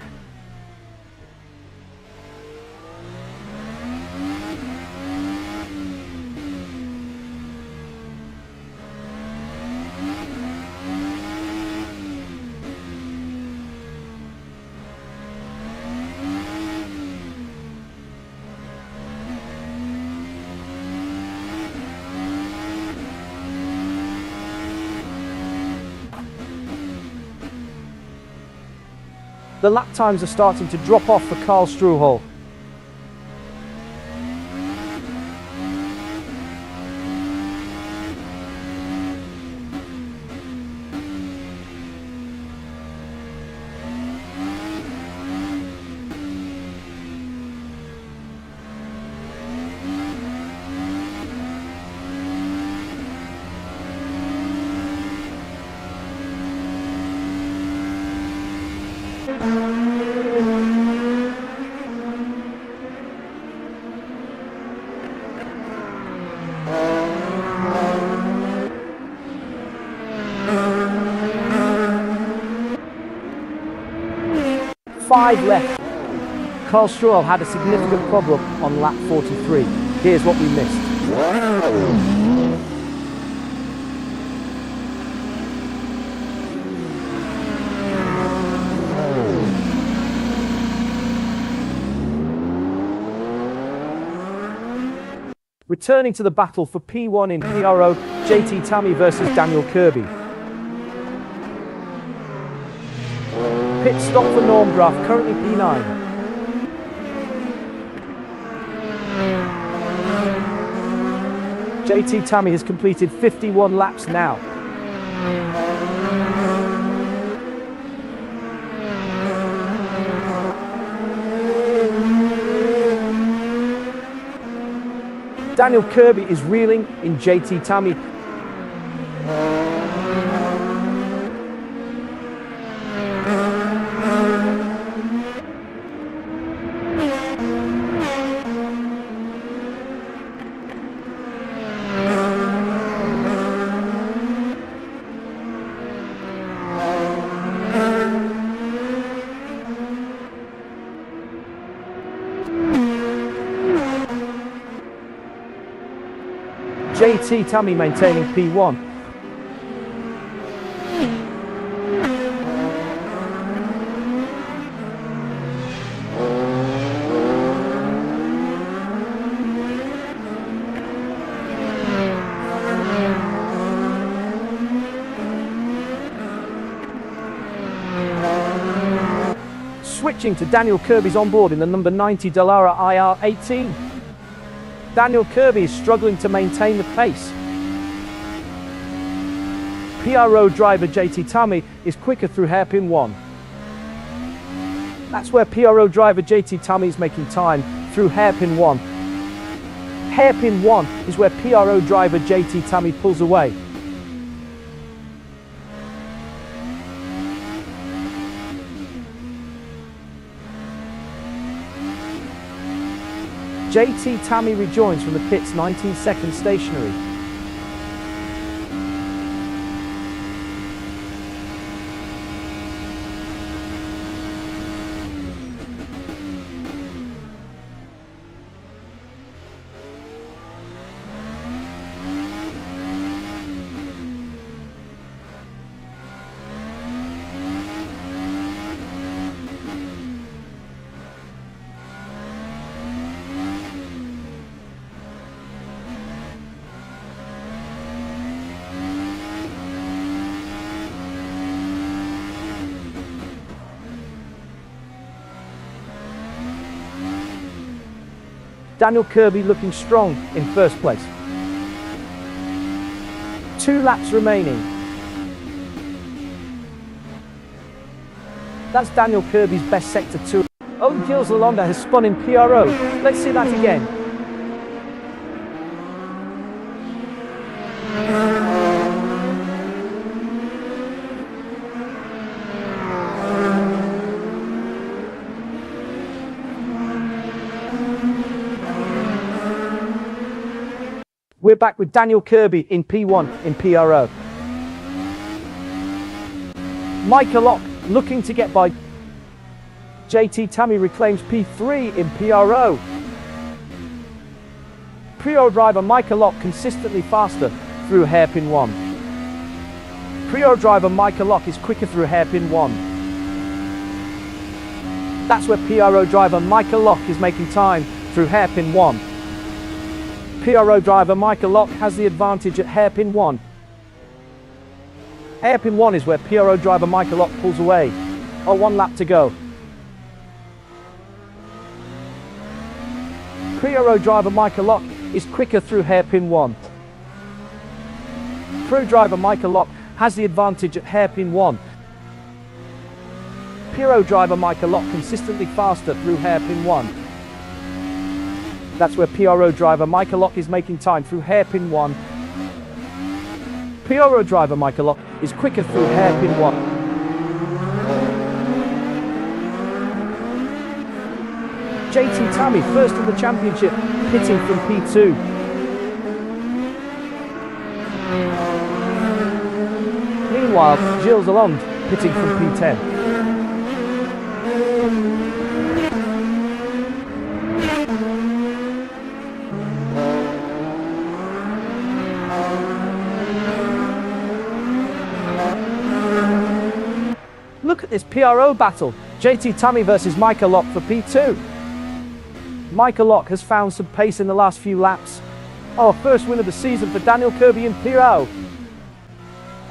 The lap times are starting to drop off for Carl Struhel. Five left. Carl Struhel had a significant problem on lap 43. Here's what we missed. Returning to the battle for P1 in PRO, JT Tammy versus Daniel Kirby. Pit stop for Norm Gruff, currently P9. JT Tammy has completed 51 laps now. Daniel Kirby is reeling in JT Tammy. JT Tammy maintaining P1. Switching to Daniel Kirby's onboard in the number 90 Dallara IR18. Daniel Kirby is struggling to maintain the pace. PRO driver JT Tammy is quicker through hairpin 1. That's where PRO driver JT Tammy is making time through hairpin 1. Hairpin 1 is where PRO driver JT Tammy pulls away. JT Tammy rejoins from the pits 19 seconds stationary. Daniel Kirby looking strong in first place. 2 laps remaining. That's Daniel Kirby's best sector 2. Oh, Gilles Lalonde has spun in PRO. Let's see that again. We're back with Daniel Kirby in P1 in PRO. Micah Locke looking to get by. JT Tammy reclaims P3 in PRO. PRO driver Micah Locke consistently faster through hairpin 1. PRO driver Micah Locke is quicker through hairpin 1. That's where PRO driver Micah Locke is making time through hairpin 1. PRO driver Micah Locke has the advantage at hairpin 1. Hairpin 1 is where PRO driver Micah Locke pulls away. Oh, 1 lap to go. PRO driver Micah Locke is quicker through hairpin 1. Pro driver Micah Locke has the advantage at hairpin 1. PRO driver Micah Locke consistently faster through hairpin 1. That's where PRO driver Micah Locke is making time through hairpin 1. PRO driver Micah Locke is quicker through hairpin 1. JT Tammy first in the championship, pitting from P2. Meanwhile, Gilles Lalonde pitting from P10. Look at this PRO battle. JT Tammy versus Micah Locke for P2. Micah Locke has found some pace in the last few laps. Oh, first win of the season for Daniel Kirby in PRO.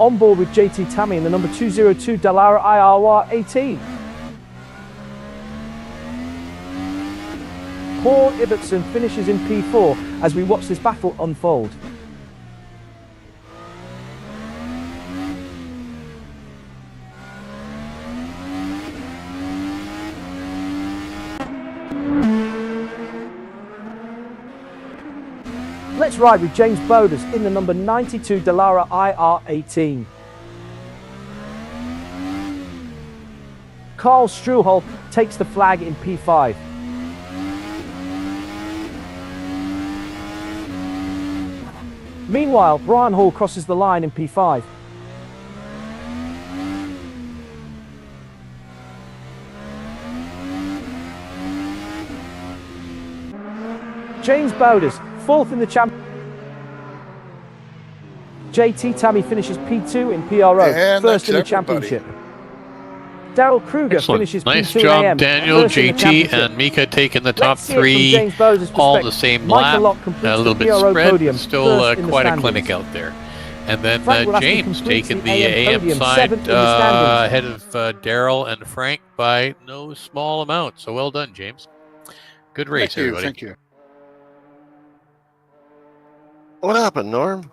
On board with JT Tammy in the number 202 Dallara IR18. Paul Ibbotson finishes in P4 as we watch this battle unfold. Let's ride with James Bowders in the number 92 Dallara IR18. Carl Struhol takes the flag in P5. Meanwhile, Brian Hall crosses the line in P5. James Bowders, 4th in the championship. JT Tammy finishes P2 in PRO, And first in the everybody. championship. Daryl Kruger finishes Nice P2 job, AM, Daniel, first in the JT, championship. and Mika taking the top Let's see it from 3, James Bowders' all the perspective. same Micah lap. Locke completes A little the bit PRO spread, podium, but still first in the quite a standings. clinic out there. And then Frank will have to James complete taking the the AM AM podium, side seventh in the standings. ahead of Daryl and Frank by no small amount. So well done, James. Good race, everybody. Thank you. What happened, Norm?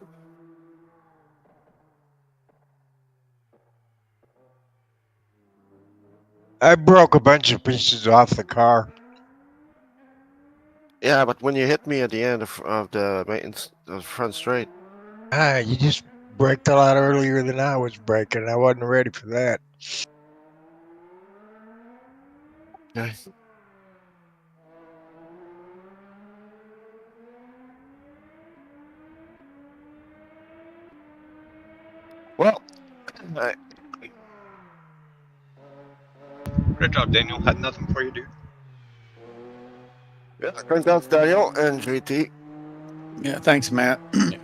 I broke a bunch of pieces off the car. Yeah, but when you hit me at the end of the maintenance of the front straight. You just braked a lot earlier than I was braking. I wasn't ready for that. Okay. Well, Great job, Daniel. Had nothing for you, dude. yeah, congrats, Daniel and JT. Yeah, thanks, Matt. Good,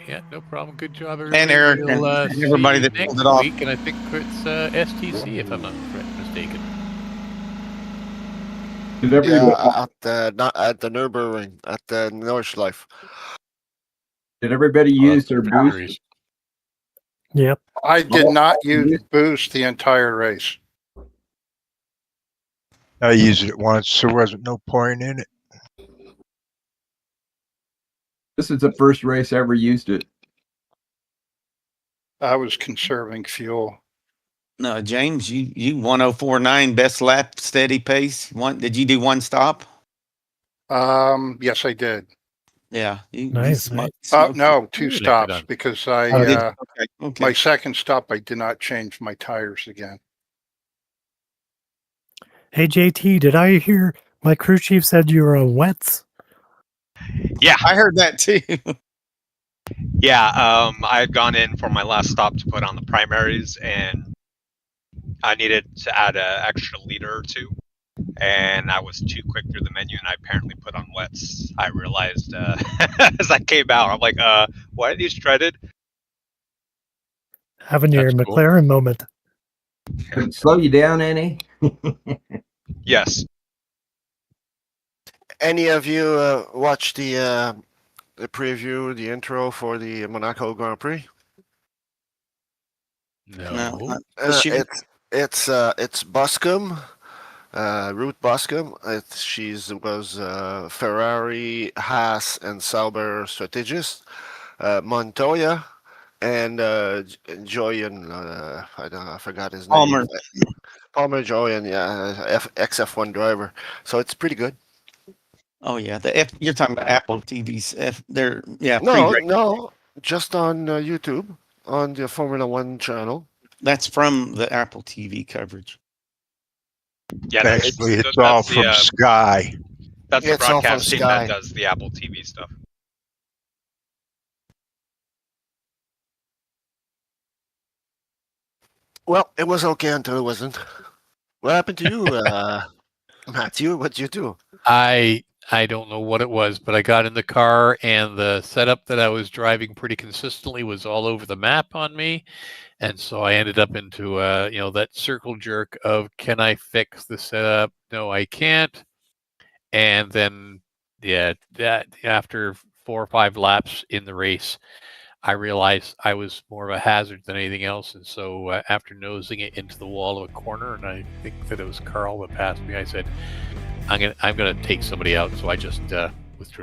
yeah, no problem. Good job, everybody. And Eric We'll, and see everybody you that next pulled it off. week, and I think it's STC, if I'm not mistaken. Yeah, at the Nürburgring, at the Nordschleife. Did everybody use their boost? Series. Yep. I did not use boost the entire race. I used it once. There wasn't no point in it. This is the first race I ever used it. I was conserving fuel. No, James, you 1049 best lap, steady pace. Did you do one stop? Yes, I did. Yeah. You Nice. smoked No, 2 Really good stops on. because Okay. Okay. my second stop, I did not change my tires again. Hey, JT, did I hear my crew chief said you were on wets? Yeah, I heard that too. yeah. I had gone in for my last stop to put on the primaries, and I needed to add an extra liter or two. And I was too quick through the menu, and I apparently put on wets. I realized as I came out, I'm like, why are these shredded? Having your That's cool. McLaren moment. Did it slow you down any? Yes. Any of you watch the preview, the intro for the Monaco Grand Prix? No. It's Buscom, Ruth Buscom. She was Ferrari, Haas, and Sauber strategist. Montoya and Joyan. I forgot his Palmer. name. Palmer Joyan, yeah, XF1 driver. So it's pretty good. Oh yeah, you're talking about Apple TVs. They're No, just on YouTube on the Formula One channel. That's from the Apple TV coverage. Yeah, Actually, it's all from Sky. That's the It's all from broadcast team Sky. that does the Apple TV stuff. Well, it was okay until it wasn't. What happened to you, Matthew? What'd you do? I don't know what it was, but I got in the car, and the setup that I was driving pretty consistently was all over the map on me. And so I ended up into that circle jerk of, can I fix the setup? No, I can't. And then that after 4 or 5 laps in the race, I realized I was more of a hazard than anything else. And so after nosing it into the wall of a corner, and I think that it was Carl that passed me, I said, I'm gonna take somebody out. So I just withdrew.